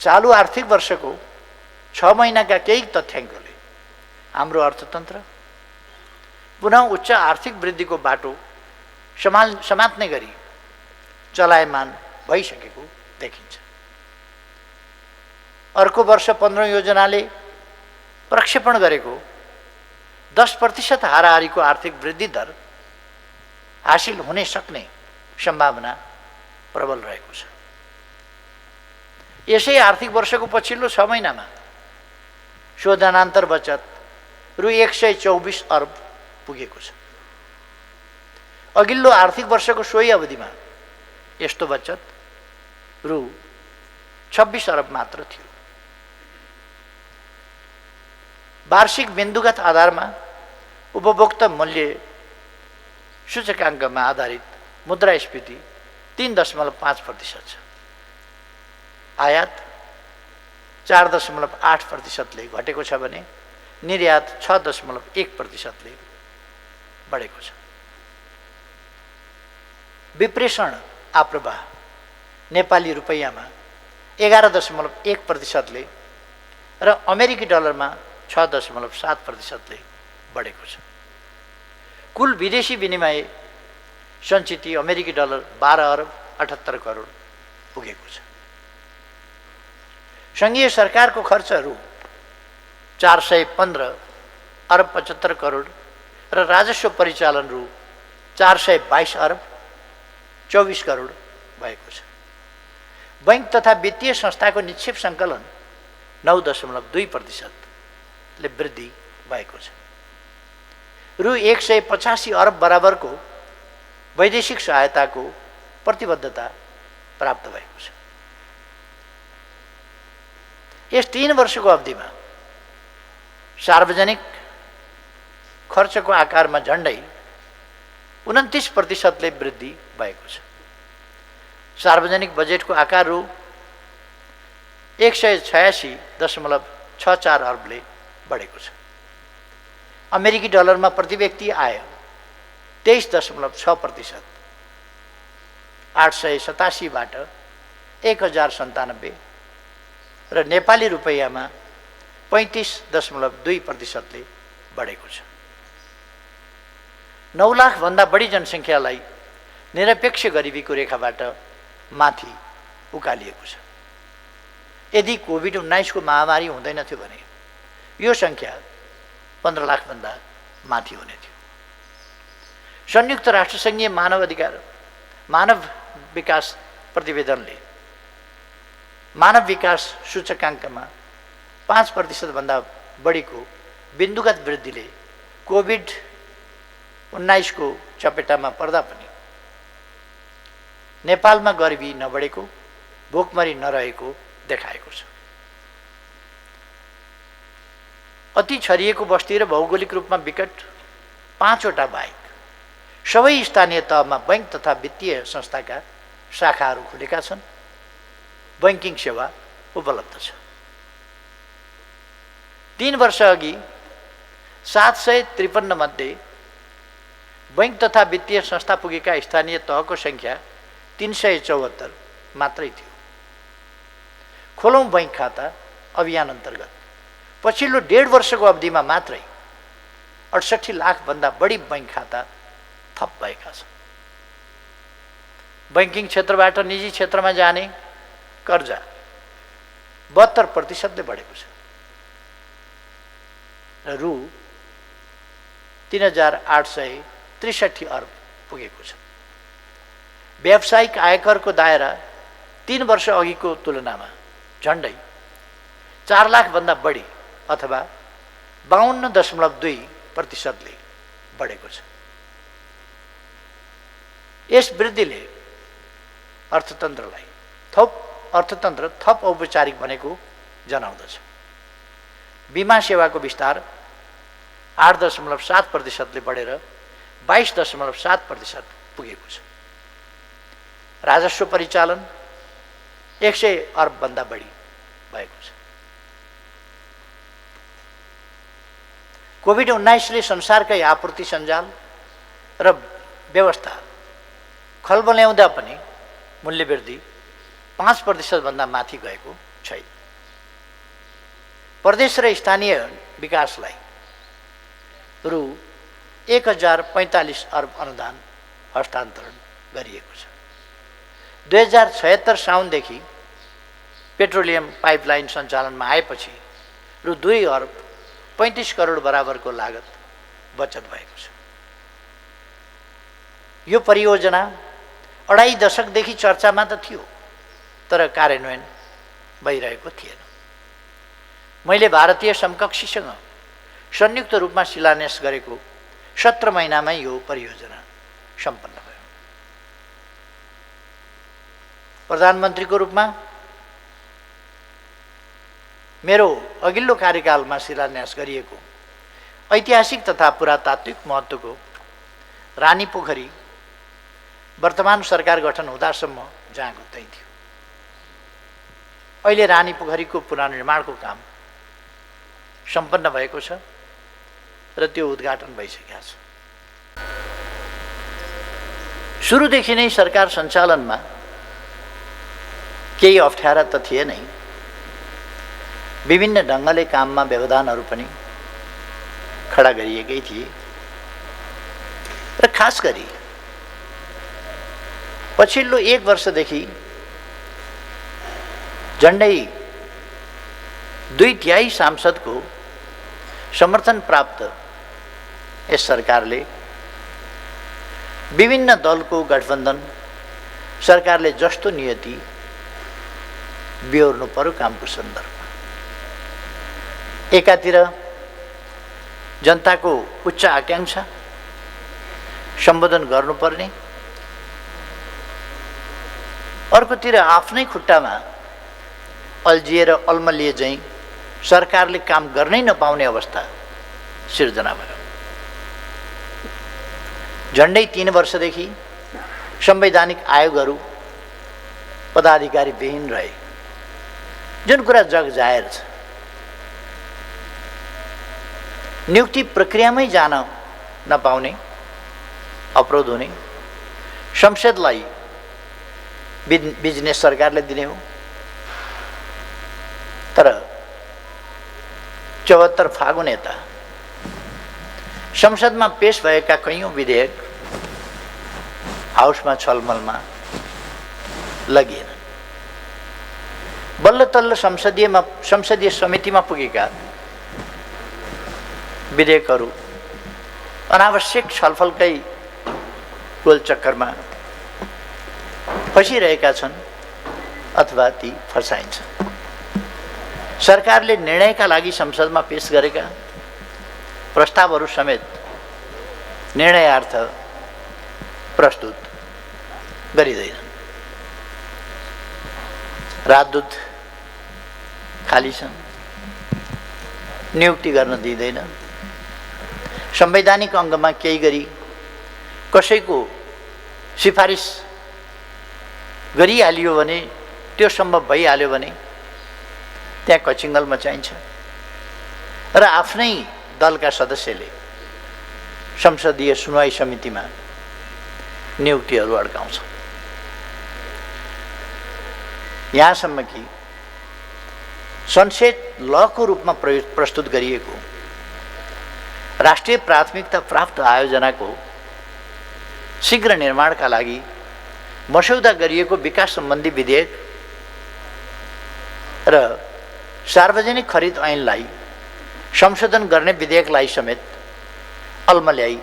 चालु आर्थिक वर्षको 6 महिनाका केही तथ्याङ्कले हाम्रो अर्थतन्त्र पुनः उच्च आर्थिक वृद्धिको बाटो समात्ने गरी चलायमान भइसकेको देखिन्छ। अर्को वर्ष 15 योजनाले प्रक्षेपण गरेको 10% हाराहारीको आर्थिक वृद्धि दर हासिल हुने सक्ने सम्भावना प्रबल रहेको छ। यसै आर्थिक वर्षको पछिल्लो 6 महिनामा शोधनान्तर बचत रु 124 अर्ब पुगेको छ। अघिल्लो आर्थिक वर्षको सोही अवधिमा यस्तो बचत रु 26 अर्ब मात्र थियो। वार्षिक बिन्दुगत आधारमा उपभोक्ता मूल्य सूचकाङ्कमा आधारित मुद्रास्फीति 3.5% छ। आयात 4.8%ले घटेको छ भने निर्यात 6.1%ले बढेको छ। विप्रेषण आप्रवाह नेपाली रुपैयाँमा 11.1%ले र अमेरिकी डलरमा 6.7%ले बढेको छ। कुल विदेशी विनिमय सञ्चिति अमेरिकी डलर 12 अर्ब 78 करोड पुगेको छ। सङ्घीय सरकारको खर्च रु 415 अर्ब 75 करोड र राजस्व परिचालन रु 422 अर्ब 24 करोड भएको छ। बैंक तथा वित्तीय संस्थाको निक्षेप सङ्कलन 9.2% ले वृद्धि भएको छ। रु 185 अर्ब बराबरको वैदेशिक सहायताको प्रतिबद्धता प्राप्त भएको छ। यस 3 वर्षको अवधिमा सार्वजनिक खर्चको आकारमा झन्डै 29%ले वृद्धि भएको छ। सार्वजनिक बजेटको आकार रु 186.64 अर्बले बढेको छ। अमेरिकी डलरमा प्रति व्यक्ति आय 23.6%, 887 बाट 1097 र नेपाली रुपैयाँमा 35.2%ले बढेको छ। 9 लाख भन्दा बढी जनसङ्ख्यालाई निरपेक्ष गरिबीको रेखाबाट माथि उकालिएको छ। यदि कोभिड-19 को महामारी हुँदैनथ्यो भने यो सङ्ख्या 15 लाख भन्दा माथि हुने थियो। संयुक्त राष्ट्रसङ्घीय मानव विकास प्रतिवेदनले मानव विकास सूचकाङ्कमा 5% भन्दा बढीको बिन्दुगत वृद्धिले कोभिड-19 को चपेटामा पर्दा पनि नेपालमा गरिबी नबढेको, भोकमरी नरहेको देखाएको छ। अति छरिएको बस्ती र भौगोलिक रूपमा विकट 5वटा बाहेक सबै स्थानीय तहमा बैंक तथा वित्तीय संस्थाका शाखाहरू खुलेका छन्। बैंकिङ सेवा उपलब्ध छ। 3 वर्ष अघि 753 मध्ये बैंक तथा वित्तीय संस्था पुगेका स्थानीय तहको सङ्ख्या 374 मात्रै थियो। खोलौँ बैंक खाता अभियान अन्तर्गत पछिल्लो 1.5 वर्षको अवधिमा मात्रै 68 लाख भन्दा बढी बैंक खाता थप भएका छन्। बैंकिङ क्षेत्रबाट निजी क्षेत्रमा जाने कर्जा 72%ले बढेको छ र रु 3863 अर्ब पुगेको छ। व्यावसायिक आयकरको दायरा 3 वर्ष अघिको तुलनामा झन्डै 4 लाखभन्दा बढी अथवा 52.2% बढेको छ। यस वृद्धिले अर्थतन्त्र थप औपचारिक बनेको जनाउँदछ। बीमा सेवाको विस्तार 8.7%ले बढेर 22.7% पुगेको छ। राजस्व परिचालन 100 अर्बभन्दा बढी भएको छ। कोभिड-19ले संसारकै आपूर्ति सञ्जाल र व्यवस्था खलबल्याउँदा पनि मूल्य वृद्धि 5% भन्दा माथि गएको छैन। प्रदेश र स्थानीय विकासलाई रु 1045 अर्ब अनुदान हस्तान्तरण गरिएको छ। 2076 साउनदेखि पेट्रोलियम पाइपलाइन सञ्चालनमा आएपछि रु 2 अर्ब 35 करोड बराबरको लागत बचत भएको छ। यो परियोजना 2.5 दशकदेखि चर्चामा त थियो, तर कार्यान्वयन भइरहेको थिएन। मैले भारतीय समकक्षीसँग संयुक्त रूपमा शिलान्यास गरेको 17 महिनामै यो परियोजना सम्पन्न भयो। प्रधानमन्त्रीको रूपमा मेरो अघिल्लो कार्यकालमा शिलान्यास गरिएको ऐतिहासिक तथा पुरातात्विक महत्त्वको रानीपोखरी वर्तमान सरकार गठन हुँदासम्म जहाँको त्यही थियो। अहिले रानीपोखरीको पुनर्निर्माणको काम सम्पन्न भएको छ र त्यो उद्घाटन भइसकेको छ। सुरुदेखि नै सरकार सञ्चालनमा केही अप्ठ्यारा त थिए नै, विभिन्न ढङ्गले काममा व्यवधानहरू पनि खडा गरिएकै थिए र खास गरी पछिल्लो 1 वर्षदेखि झन्डै 2/3 सांसदको समर्थन प्राप्त यस सरकारले विभिन्न दलको गठबन्धन सरकारले जस्तो नियति बेहोर्नु पर्यो कामको सन्दर्भमा, एकातिर जनताको उच्च आकांक्षा सम्बोधन गर्नुपर्ने, अर्कोतिर आफ्नै खुट्टामा अल्झिएर अल्मलिए झैँ सरकारले काम गर्नै नपाउने अवस्था सिर्जना भयो। झन्डै 3 वर्षदेखि संवैधानिक आयोगहरू पदाधिकारी विहीन रहे, जुन कुरा जग जाहेर छ। नियुक्ति प्रक्रियामै जान नपाउने, अवरोध हुने, संसदलाई बिजनेस सरकारले दिने हो, तर 74 फागुन यता संसदमा पेश भएका कैयौँ विधेयक हाउसमा छलमलमा लगिएन। बल्ल तल्ल संसदीय समितिमा पुगेका विधेयकहरू अनावश्यक छलफलकै गोलचक्करमा फसिरहेका छन् अथवा ती फसाइन्छन्। सरकारले निर्णयका लागि संसदमा पेश गरेका प्रस्तावहरू समेत निर्णयार्थ प्रस्तुत गरिँदैनन्। राजदूत खाली छन्, नियुक्ति गर्न दिँदैन। संवैधानिक अङ्गमा केही गरी कसैको सिफारिस गरिहालियो भने, त्यो सम्भव भइहाल्यो भने त्यहाँ कचिङ्गल मचाइन्छ र आफ्नै दलका सदस्यले संसदीय सुनवाई समितिमा नियुक्तिहरू अड्काउँछ। यहाँसम्म कि सनसेट लको रूपमा प्रस्तुत गरिएको राष्ट्रिय प्राथमिकता प्राप्त आयोजनाको शीघ्र निर्माणका लागि मस्यौदा गरिएको विकास सम्बन्धी विधेयक र सार्वजनिक खरिद ऐनलाई संशोधन गर्ने विधेयकलाई समेत अल्मल्याई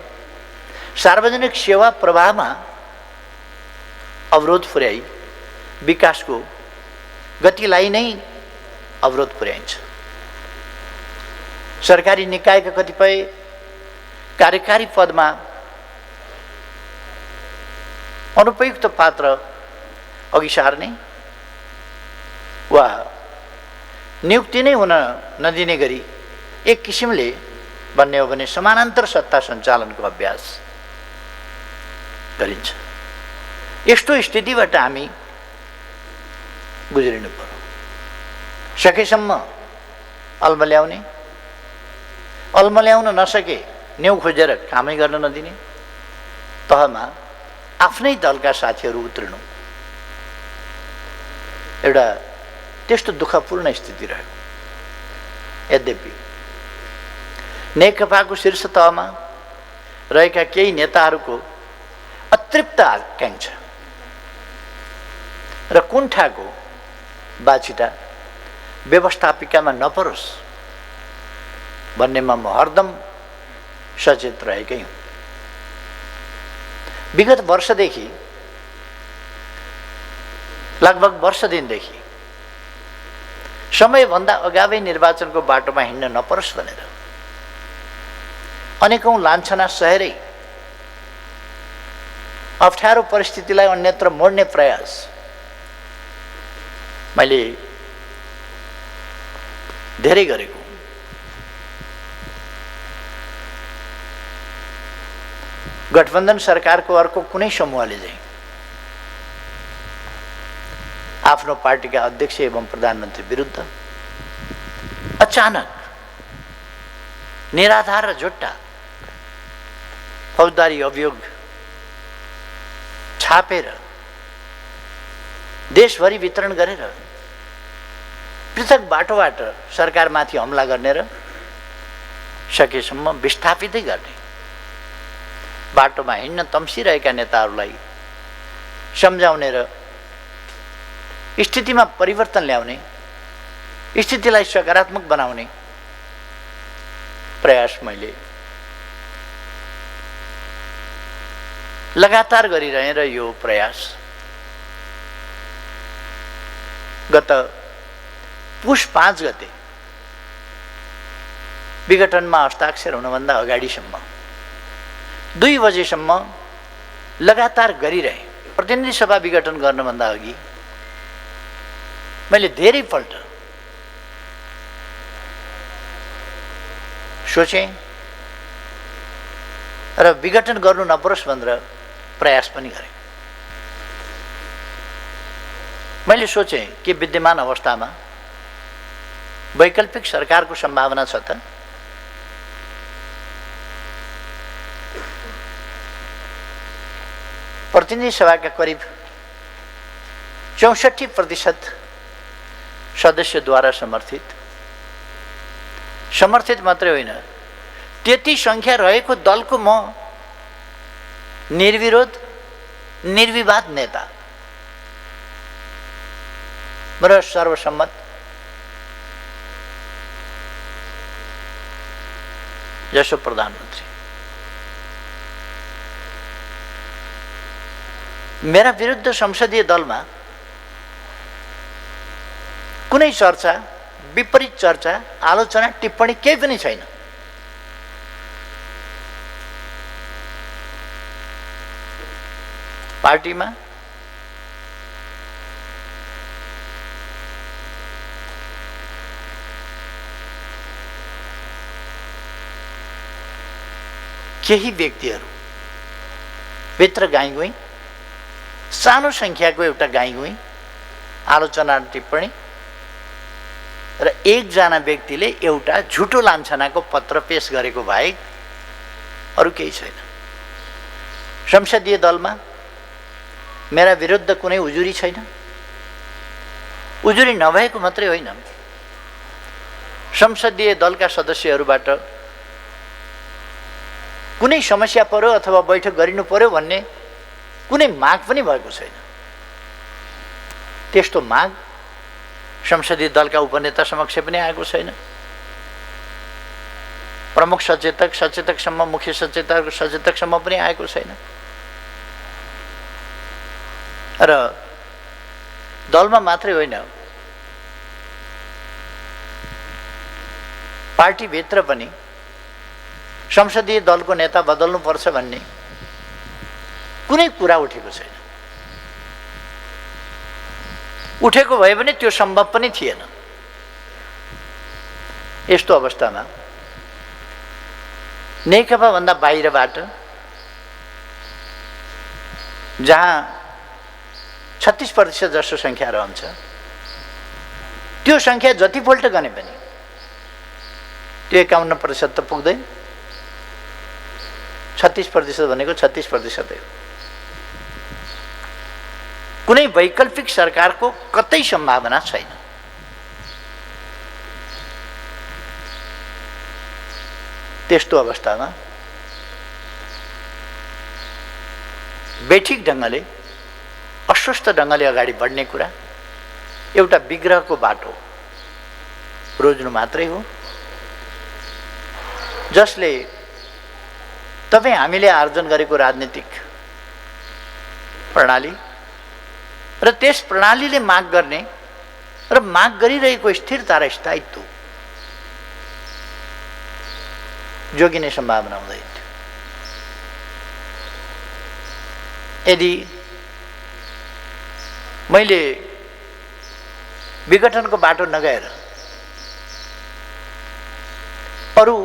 सार्वजनिक सेवा प्रवाहमा अवरोध पुर्याई विकासको गतिलाई नै अवरोध पुर्याइन्छ। सरकारी निकायका कतिपय कार्यकारी पदमा अनुपयुक्त पात्र अघि सार्ने वा नियुक्ति नै हुन नदिने गरी एक किसिमले भन्ने हो भने समानान्तर सत्ता सञ्चालनको अभ्यास गरिन्छ। यस्तो स्थितिबाट हामी गुज्रिनु पर्यो। सकेसम्म अल्मल्याउन नसके न्यौ खोजेर कामै गर्न नदिने, तहमा आफ्नै दलका साथीहरू उत्रिनु एउटा त्यस्तो दुःखपूर्ण स्थिति रह्यो। यद्यपि नेकपाको शीर्ष तहमा रहेका केही नेताहरूको अतृप्त आकांक्षा र कुण्ठाको बाछिटा व्यवस्थापिकामा नपरोस् भन्नेमा म हरदम सचेत रहेकै हुँ। विगत वर्षदेखि लगभग वर्ष दिनदेखि समयभन्दा अगावै निर्वाचनको बाटोमा हिँड्न नपरोस् भनेर अनेकौं लान्छना सहेरै अप्ठ्यारो परिस्थितिलाई अन्यत्र मोड्ने प्रयास मैले धेरै गरेको। गठबन्धन सरकारको अर्को कुनै समूहले चाहिँ आफ्नो पार्टीका अध्यक्ष एवं प्रधानमन्त्री विरुद्ध अचानक निराधार र झुट्टा फौजदारी अभियोग छापेर देशभरि वितरण गरेर पृथक बाटोबाट सरकारमाथि हमला गर्ने र सकेसम्म विस्थापितै गर्ने बाटोमा हिँड्न तम्सिरहेका नेताहरूलाई सम्झाउने र स्थितिमा परिवर्तन ल्याउने, स्थितिलाई सकारात्मक बनाउने प्रयास मैले लगातार गरिरहेँ र यो प्रयास गत पुष 5 गते विघटनमा हस्ताक्षर हुनुभन्दा अगाडिसम्म 2 बजेसम्म लगातार गरिरहेँ। प्रतिनिधि सभा विघटन गर्नुभन्दा अघि मैले धेरै पल्ट सोचेँ र विघटन गर्नु नपरोस् भनेर प्रयास पनि गरेँ। मैले सोचेँ कि विद्यमान अवस्थामा वैकल्पिक सरकारको सम्भावना छ त? प्रतिनिधि सभाका करिब 64% सदस्यद्वारा समर्थित मात्रै होइन, त्यति संख्या रहेको दलको म निर्विरोध निर्विवाद नेता र सर्वसम्मत जसो प्रधानमन्त्री। मेरा विरुद्ध संसदीय दलमा कुनै चर्चा, विपरीत चर्चा, आलोचना, टिप्पणी केही पनि छैन। पार्टीमा केही व्यक्तिहरू भित्र गाईगुई, सानो संख्याको एउटा गाईगुई, आलोचना, टिप्पणी र एकजना व्यक्तिले एउटा झुटो लान्छनाको पत्र पेश गरेको बाहेक अरू केही छैन। संसदीय दलमा मेरा विरुद्ध कुनै उजुरी छैन। उजुरी नभएको मात्रै होइन, संसदीय दलका सदस्यहरूबाट कुनै समस्या पर्यो अथवा बैठक गरिनु पर्यो भन्ने कुनै माग पनि भएको छैन। त्यस्तो माग संसदीय दलका उपनेता समक्ष पनि आएको छैन। प्रमुख सचेतक, सचेतकसम्म, मुख्य सचेतकसम्म पनि आएको छैन। र दलमा मात्रै होइन, पार्टीभित्र पनि संसदीय दलको नेता बदल्नुपर्छ भन्ने कुनै कुरा उठेको छैन। उठेको भए पनि त्यो सम्भव पनि थिएन। यस्तो अवस्थामा नेकपाभन्दा बाहिरबाट जहाँ 36% जसो सङ्ख्या रहन्छ, त्यो सङ्ख्या जतिपल्ट गने पनि त्यो 51% त पुग्दैन। 36% भनेको 36% हो। कुनै वैकल्पिक सरकारको कतै सम्भावना छैन। त्यस्तो अवस्थामा बेठिक ढङ्गले, अस्वस्थ ढङ्गले अगाडि बढ्ने कुरा एउटा विग्रहको बाटो रोज्नु मात्रै हो, जसले तपाईँ हामीले आर्जन गरेको राजनीतिक प्रणाली र त्यस प्रणालीले माग गर्ने र माग गरिरहेको स्थिरता र स्थायित्व जोगिने सम्भावना हुँदैन थियो। यदि मैले विघटनको बाटो नगएर अरू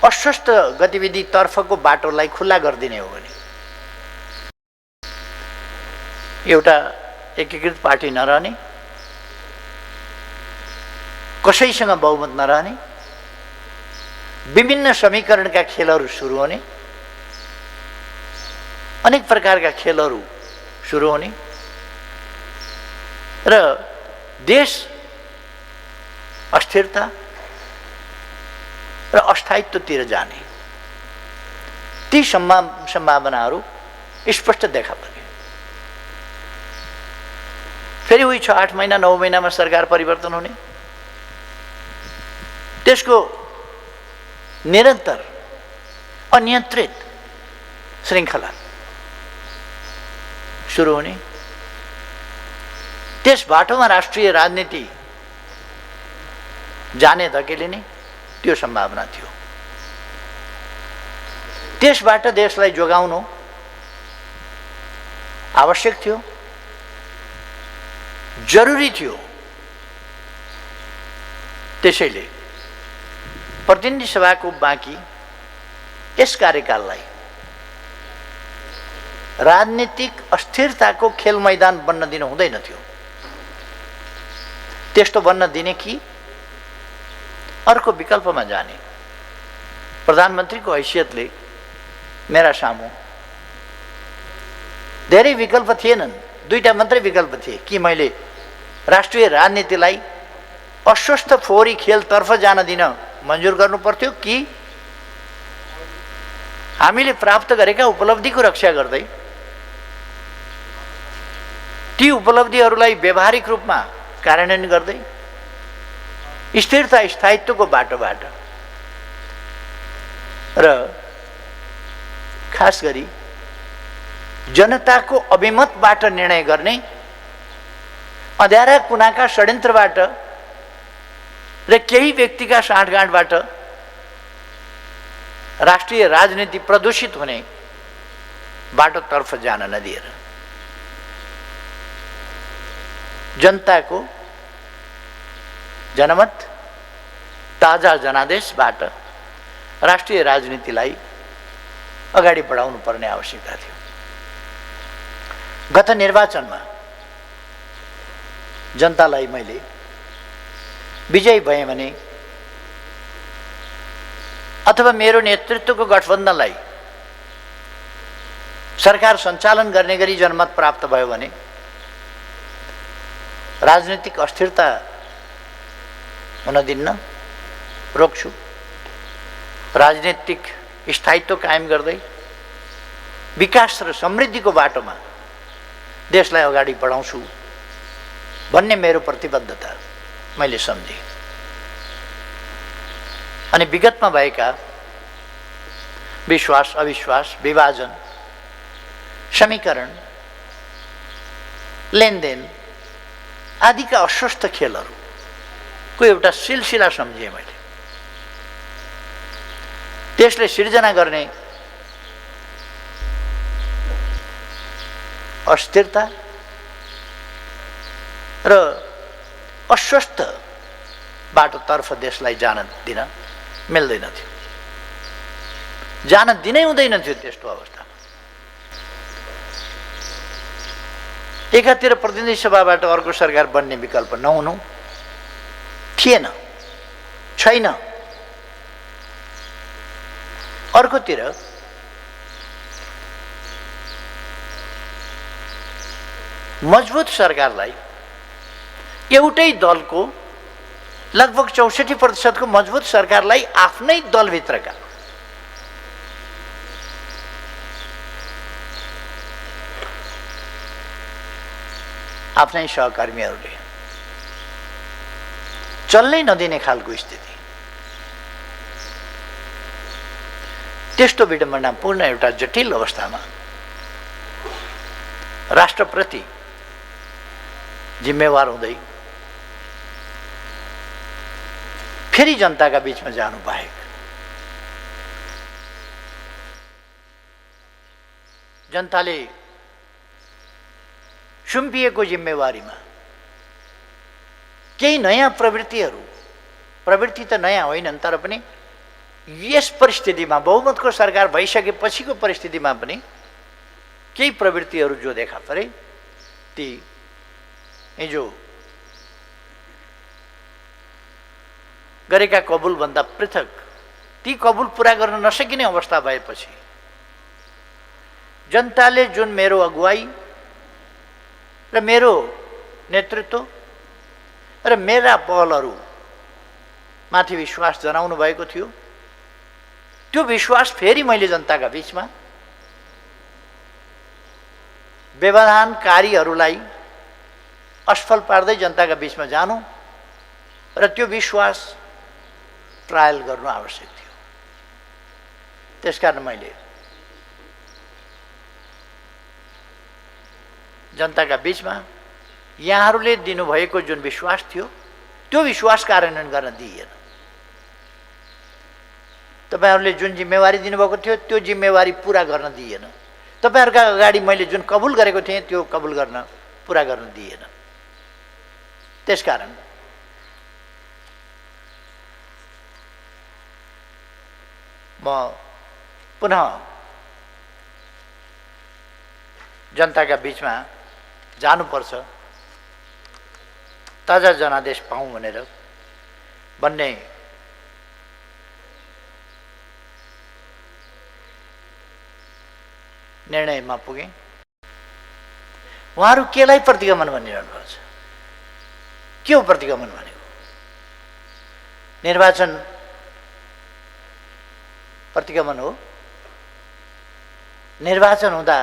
अस्वस्थ गतिविधितर्फको बाटोलाई खुल्ला गरिदिने हो भने एउटा एकीकृत पार्टी नरहने, कसैसँग बहुमत नरहने, विभिन्न समीकरणका खेलहरू सुरु हुने, अनेक प्रकारका खेलहरू सुरु हुने र देश अस्थिरता र अस्थायित्वतिर जाने, ती सम्भावनाहरू स्पष्ट देखा परे। फेरि उही 6-8 महिना 9 महिनामा सरकार परिवर्तन हुने, त्यसको निरन्तर अनियन्त्रित श्रृङ्खला सुरु हुने, त्यस बाटोमा राष्ट्रिय राजनीति जाने धकेलिने त्यो सम्भावना थियो। त्यसबाट देशलाई जोगाउनु आवश्यक थियो, जरुरी थियो। त्यसैले प्रतिनिधि सभाको बाँकी यस कार्यकाललाई राजनीतिक अस्थिरताको खेल मैदान बन्न दिनु हुँदैन थियो। त्यस्तो बन्न दिने कि अर्को विकल्पमा जाने। प्रधानमन्त्रीको हैसियतले मेरा सामु धेरै विकल्प थिएनन्, दुईटा मात्रै विकल्प थिए कि मैले राष्ट्रिय राजनीतिलाई अस्वस्थ फोहोरी खेलतर्फ जान दिन मन्जुर गर्नु पर्थ्यो कि हामीले प्राप्त गरेका उपलब्धिको रक्षा गर्दै ती उपलब्धिहरूलाई व्यावहारिक रूपमा कार्यान्वयन गर्दै स्थिरता स्थायित्वको बाटोबाट र खास गरी जनताको अभिमतबाट निर्णय गर्ने अँध्यारा कुनाका षड्यन्त्रबाट र केही व्यक्तिका साँठगाँठबाट राष्ट्रिय राजनीति प्रदूषित हुने बाटोतर्फ जान नदिएर जनताको जनमत ताजा जनादेशबाट राष्ट्रिय राजनीतिलाई अगाडि बढाउनु पर्ने आवश्यकता थियो। गत निर्वाचनमा जनतालाई मैले विजयी भएँ भने अथवा मेरो नेतृत्वको गठबन्धनलाई सरकार सञ्चालन गर्ने गरी जनमत प्राप्त भयो भने राजनीतिक अस्थिरता हुन दिन्न, रोक्छु। राजनीतिक स्थायित्व कायम गर्दै विकास र समृद्धिको बाटोमा देशलाई अगाडि बढाउँछु भन्ने मेरो प्रतिबद्धता मैले सम्झेँ। अनि विगतमा भएका विश्वास अविश्वास, विभाजन, समीकरण लेनदेन आदिका अस्वस्थ खेलहरूको एउटा सिलसिला सम्झेँ मैले। त्यसले सिर्जना गर्ने अस्थिरता र अस्वस्थ बाटोतर्फ देशलाई जान दिन मिल्दैन थियो, जान दिनै हुँदैन थियो। त्यस्तो अवस्थामा एकातिर प्रतिनिधि सभाबाट अर्को सरकार बन्ने विकल्प नहुनु थिएन, छैन। अर्कोतिर मजबुत सरकारलाई एउटै दलको लगभग 64% मजबुत सरकारलाई आफ्नै दलभित्रका आफ्नै सहकर्मीहरूले चल्नै नदिने खालको स्थिति। त्यस्तो विडम्बनापूर्ण एउटा जटिल अवस्थामा राष्ट्रप्रति जिम्मेवार हुँदै फेरि जनताका बीचमा जानु बाहेक जनताले सुम्पिएको जिम्मेवारीमा केही नयाँ प्रवृत्ति त नयाँ होइनन्, तर पनि यस परिस्थितिमा बहुमतको सरकार भइसकेपछिको परिस्थितिमा पनि केही प्रवृत्तिहरू जो देखा परे ती हिजो गरेका कबुलभन्दा पृथक ती कबुल पुरा गर्न नसकिने अवस्था भएपछि जनताले जुन मेरो अगुवाई र मेरो नेतृत्व र मेरा पहलहरू माथि विश्वास जनाउनु भएको थियो, त्यो विश्वास फेरि मैले जनताका बीचमा व्यवधानकारीहरूलाई असफल पार्दै जनताका बीचमा जानु र त्यो विश्वास ट्रायल गर्नु आवश्यक थियो। त्यसकारण मैले जनताका बीचमा यहाँहरूले दिनुभएको जुन विश्वास थियो त्यो विश्वास कार्यान्वयन गर्न दिइएन। तपाईहरुले जुन जिम्मेवारी दिनुभएको थियो त्यो जिम्मेवारी पूरा गर्न दिइएन। तपाईहरुका अगाडि मैले जुन कबुल गरेको थिएँ त्यो कबुल गर्न पूरा गर्न दिइएन। त्यसकारण म पुनः जनताका बीचमा जानुपर्छ, ताजा जनादेश पाऊँ भनेर भन्ने निर्णयमा पुगे। उहाँहरू केलाई प्रतिगमन भनिरहनु भएको छ? के हो प्रतिगमन भनेको? निर्वाचन प्रतिगमन हो। निर्वाचन हुँदा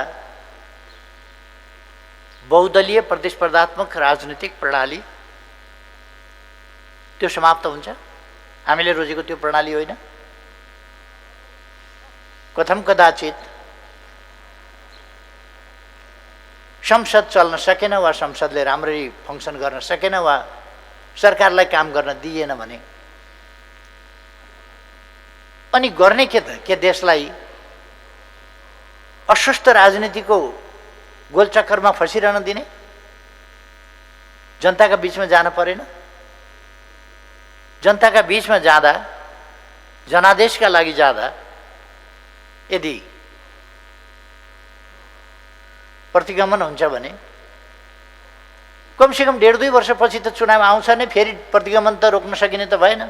बहुदलीय प्रतिस्पर्धात्मक राजनीतिक प्रणाली त्यो समाप्त हुन्छ। हामीले रोजेको त्यो प्रणाली होइन। कथम कदाचित संसद चल्न सकेन वा संसदले राम्ररी फङ्सन गर्न सकेन वा सरकारलाई काम गर्न दिएन भने अनि गर्ने के त? के देशलाई अस्वस्थ राजनीतिको गोलचक्करमा फसिरहन दिने? जनताका बीचमा जान परेन? जनताका बीचमा जाँदा, जनादेशका लागि जाँदा यदि प्रतिगमन हुन्छ भने कमसेकम 1.5-2 वर्षपछि त चुनाव आउँछ नै, फेरि प्रतिगमन त रोक्न सकिने त भएन।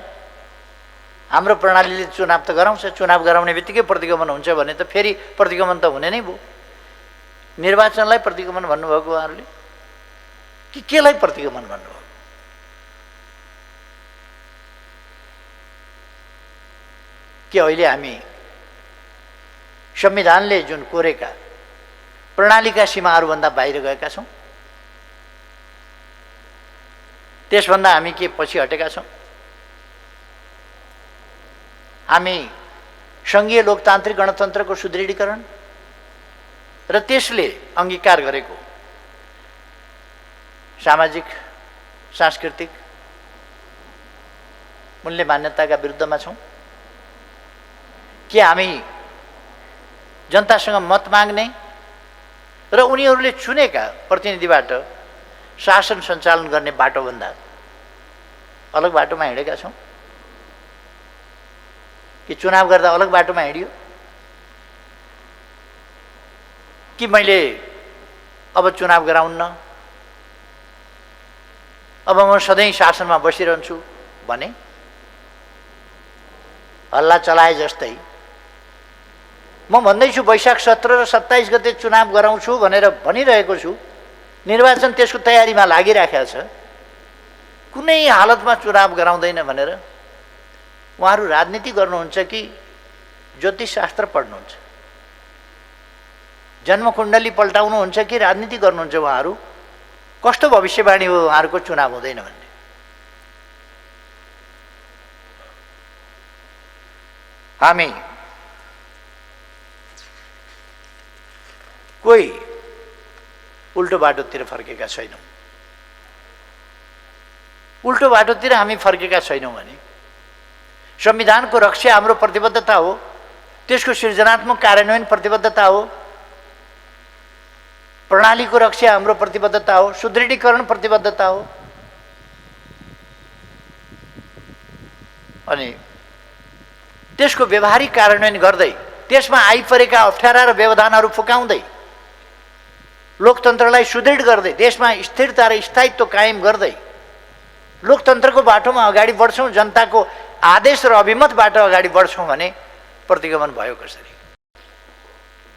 हाम्रो प्रणालीले चुनाव त गराउँछ, चुनाव गराउने बित्तिकै प्रतिगमन हुन्छ भने त फेरि प्रतिगमन त हुने नै भयो। निर्वाचनलाई प्रतिगमन भन्नुभएको उहाँहरूले कि केलाई प्रतिगमन भन्नुभयो? के अहिले हामी संविधानले जुन कोरेका प्रणालीका सीमाहरूभन्दा बाहिर गएका छौँ? त्यसभन्दा हामी के पछि हटेका छौँ? हामी सङ्घीय लोकतान्त्रिक गणतन्त्रको सुदृढीकरण र त्यसले अङ्गीकार गरेको सामाजिक सांस्कृतिक मूल्य मान्यताका विरुद्धमा छौँ कि हामी जनतासँग मत माग्ने र उनीहरूले चुनेका प्रतिनिधिबाट शासन सञ्चालन गर्ने बाटोभन्दा अलग बाटोमा हिँडेका छौँ कि चुनाव गर्दा अलग बाटोमा हिँडियो कि मैले अब चुनाव गराउन्न, अब म सधैँ शासनमा बसिरहन्छु भने हल्ला चलाए जस्तै म भन्दैछु वैशाख 17 र 27 गते चुनाव गराउँछु भनेर भनिरहेको छु। निर्वाचन त्यसको तयारीमा लागिराखेको छ, कुनै हालतमा चुनाव गराउँदैन भनेर। उहाँहरू राजनीति गर्नुहुन्छ कि ज्योतिषशास्त्र पढ्नुहुन्छ, जन्मकुण्डली पल्टाउनुहुन्छ कि राजनीति गर्नुहुन्छ? उहाँहरू कस्तो भविष्यवाणी हो उहाँहरूको चुनाव हुँदैन भन्ने? हामी कोही उल्टो बाटोतिर फर्केका छैनौँ। उल्टो बाटोतिर हामी फर्केका छैनौँ भने संविधानको रक्षा हाम्रो प्रतिबद्धता हो, त्यसको सृजनात्मक कार्यान्वयन प्रतिबद्धता हो, प्रणालीको रक्षा हाम्रो प्रतिबद्धता हो, सुदृढीकरण प्रतिबद्धता हो। अनि त्यसको व्यवहारिक कार्यान्वयन गर्दै त्यसमा आइपरेका अप्ठ्यारा र व्यवधानहरू फुकाउँदै लोकतन्त्रलाई सुदृढ गर्दै देशमा स्थिरता र स्थायित्व कायम गर्दै लोकतन्त्रको बाटोमा अगाडि बढ्छौँ, जनताको आदेश र अभिमतबाट अगाडि बढ्छौँ भने प्रतिगमन भयो कसरी?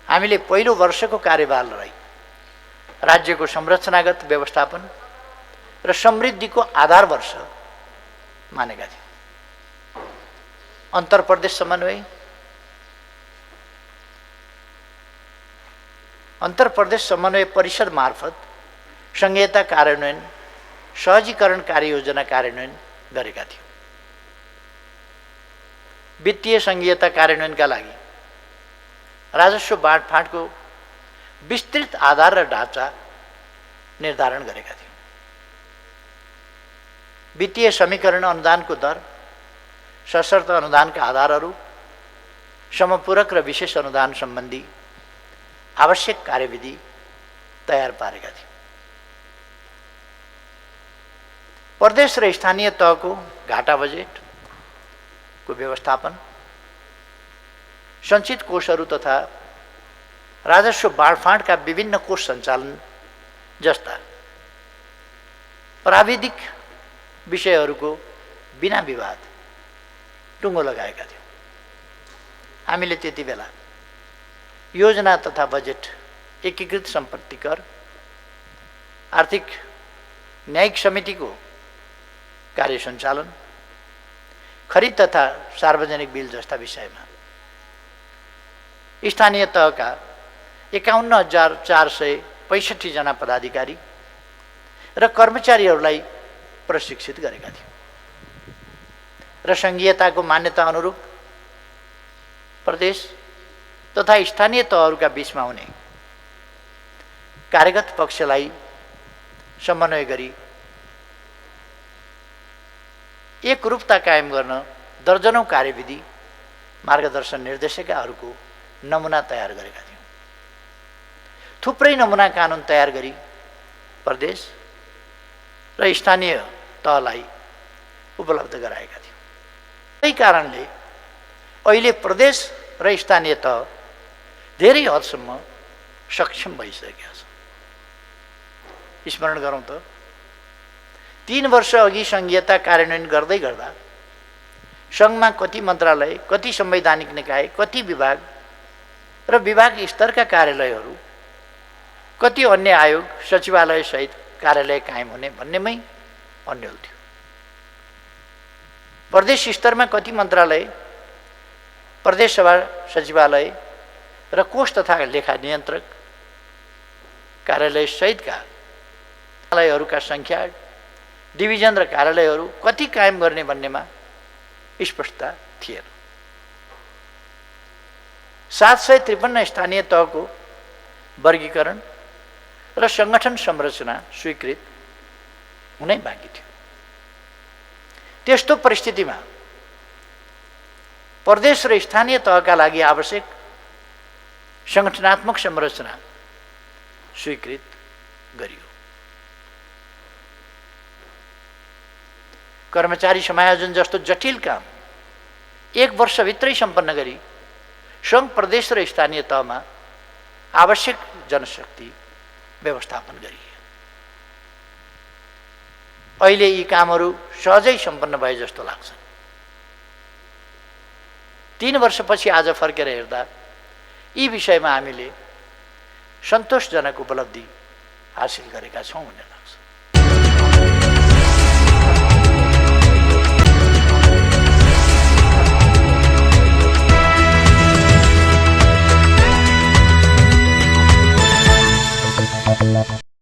हामीले पहिलो वर्षको कार्यकाललाई राज्यको संरचनागत व्यवस्थापन र समृद्धिको आधार वर्ष मानेका थियौँ। अन्तरप्रदेश समन्वय, अन्तरप्रदेश समन्वय परिषद मार्फत संघीयता कार्यान्वयन, सहजीकरण कार्ययोजना कार्यान्वयन गरेका थियौँ। वित्तीय संघीयता कार्यान्वयनका लागि राजस्व बाँडफाँडको विस्तृत आधार र ढाँचा निर्धारण गरेका थियौँ। वित्तीय समीकरण अनुदानको दर, सशर्त अनुदानका आधारहरू, समपूरक र विशेष अनुदान सम्बन्धी आवश्यक कार्यविधि तयार पारेका थियौँ। प्रदेश र स्थानीय तहको घाटा बजेटको व्यवस्थापन, सञ्चित कोषहरू तथा राजस्व बाँडफाँडका विभिन्न कोष सञ्चालन जस्ता प्राविधिक विषयहरूको बिना विवाद टुङ्गो लगाएका थियौँ। हामीले त्यति बेला योजना तथा बजेट, एकीकृत सम्पत्ति कर, आर्थिक न्यायिक समितिको कार्य सञ्चालन, खरिद तथा सार्वजनिक बिल जस्ता विषयमा स्थानीय तहका 51,465 जना पदाधिकारी र कर्मचारीहरूलाई प्रशिक्षित गरेका थियौँ र सङ्घीयताको मान्यता अनुरूप प्रदेश तथा स्थानीय तहहरूका बीचमा हुने कार्यगत पक्षलाई समन्वय गरी एकरूपता कायम गर्न दर्जनौं कार्यविधि, मार्गदर्शन निर्देशिकाहरूको नमुना तयार गरेका थियौँ। थुप्रै नमुना कानुन तयार गरी प्रदेश र स्थानीय तहलाई उपलब्ध गराएका थियौँ। त्यही कारणले अहिले प्रदेश र स्थानीय तह धेरै हदसम्म सक्षम भइसकेका छन्। स्मरण गरौँ त, 3 वर्ष अघि संघीयता कार्यान्वयन गर्दै गर्दा सङ्घमा कति मन्त्रालय, कति संवैधानिक निकाय, कति विभाग र विभाग स्तरका कार्यालयहरू, कति अन्य आयोग, सचिवालय सहित कार्यालय कायम हुने भन्नेमै अन्यल थियो। प्रदेश स्तरमा कति मन्त्रालय, प्रदेश सभा सचिवालय र कोष तथा लेखा नियन्त्रक कार्यालय सहितका कार्यालयहरूका सङ्ख्या, डिभिजन र कार्यालयहरू कति कायम गर्ने भन्नेमा स्पष्टता थिएन। 753 स्थानीय तहको वर्गीकरण र सङ्गठन संरचना स्वीकृत हुनै बाँकी थियो। त्यस्तो परिस्थितिमा प्रदेश र स्थानीय तहका लागि आवश्यक सङ्गठनात्मक संरचना स्वीकृत गरियो। कर्मचारी समायोजन जस्तो जटिल काम 1 वर्षभित्रै सम्पन्न गरी सङ्घ, प्रदेश र स्थानीय तहमा आवश्यक जनशक्ति व्यवस्थापन गरियो। अहिले यी कामहरू सहजै सम्पन्न भए जस्तो लाग्छ। 3 वर्षपछि आज फर्केर हेर्दा यी विषयमा हामीले सन्तोषजनक उपलब्धि हासिल गरेका छौँ भन्ने लाग्छ।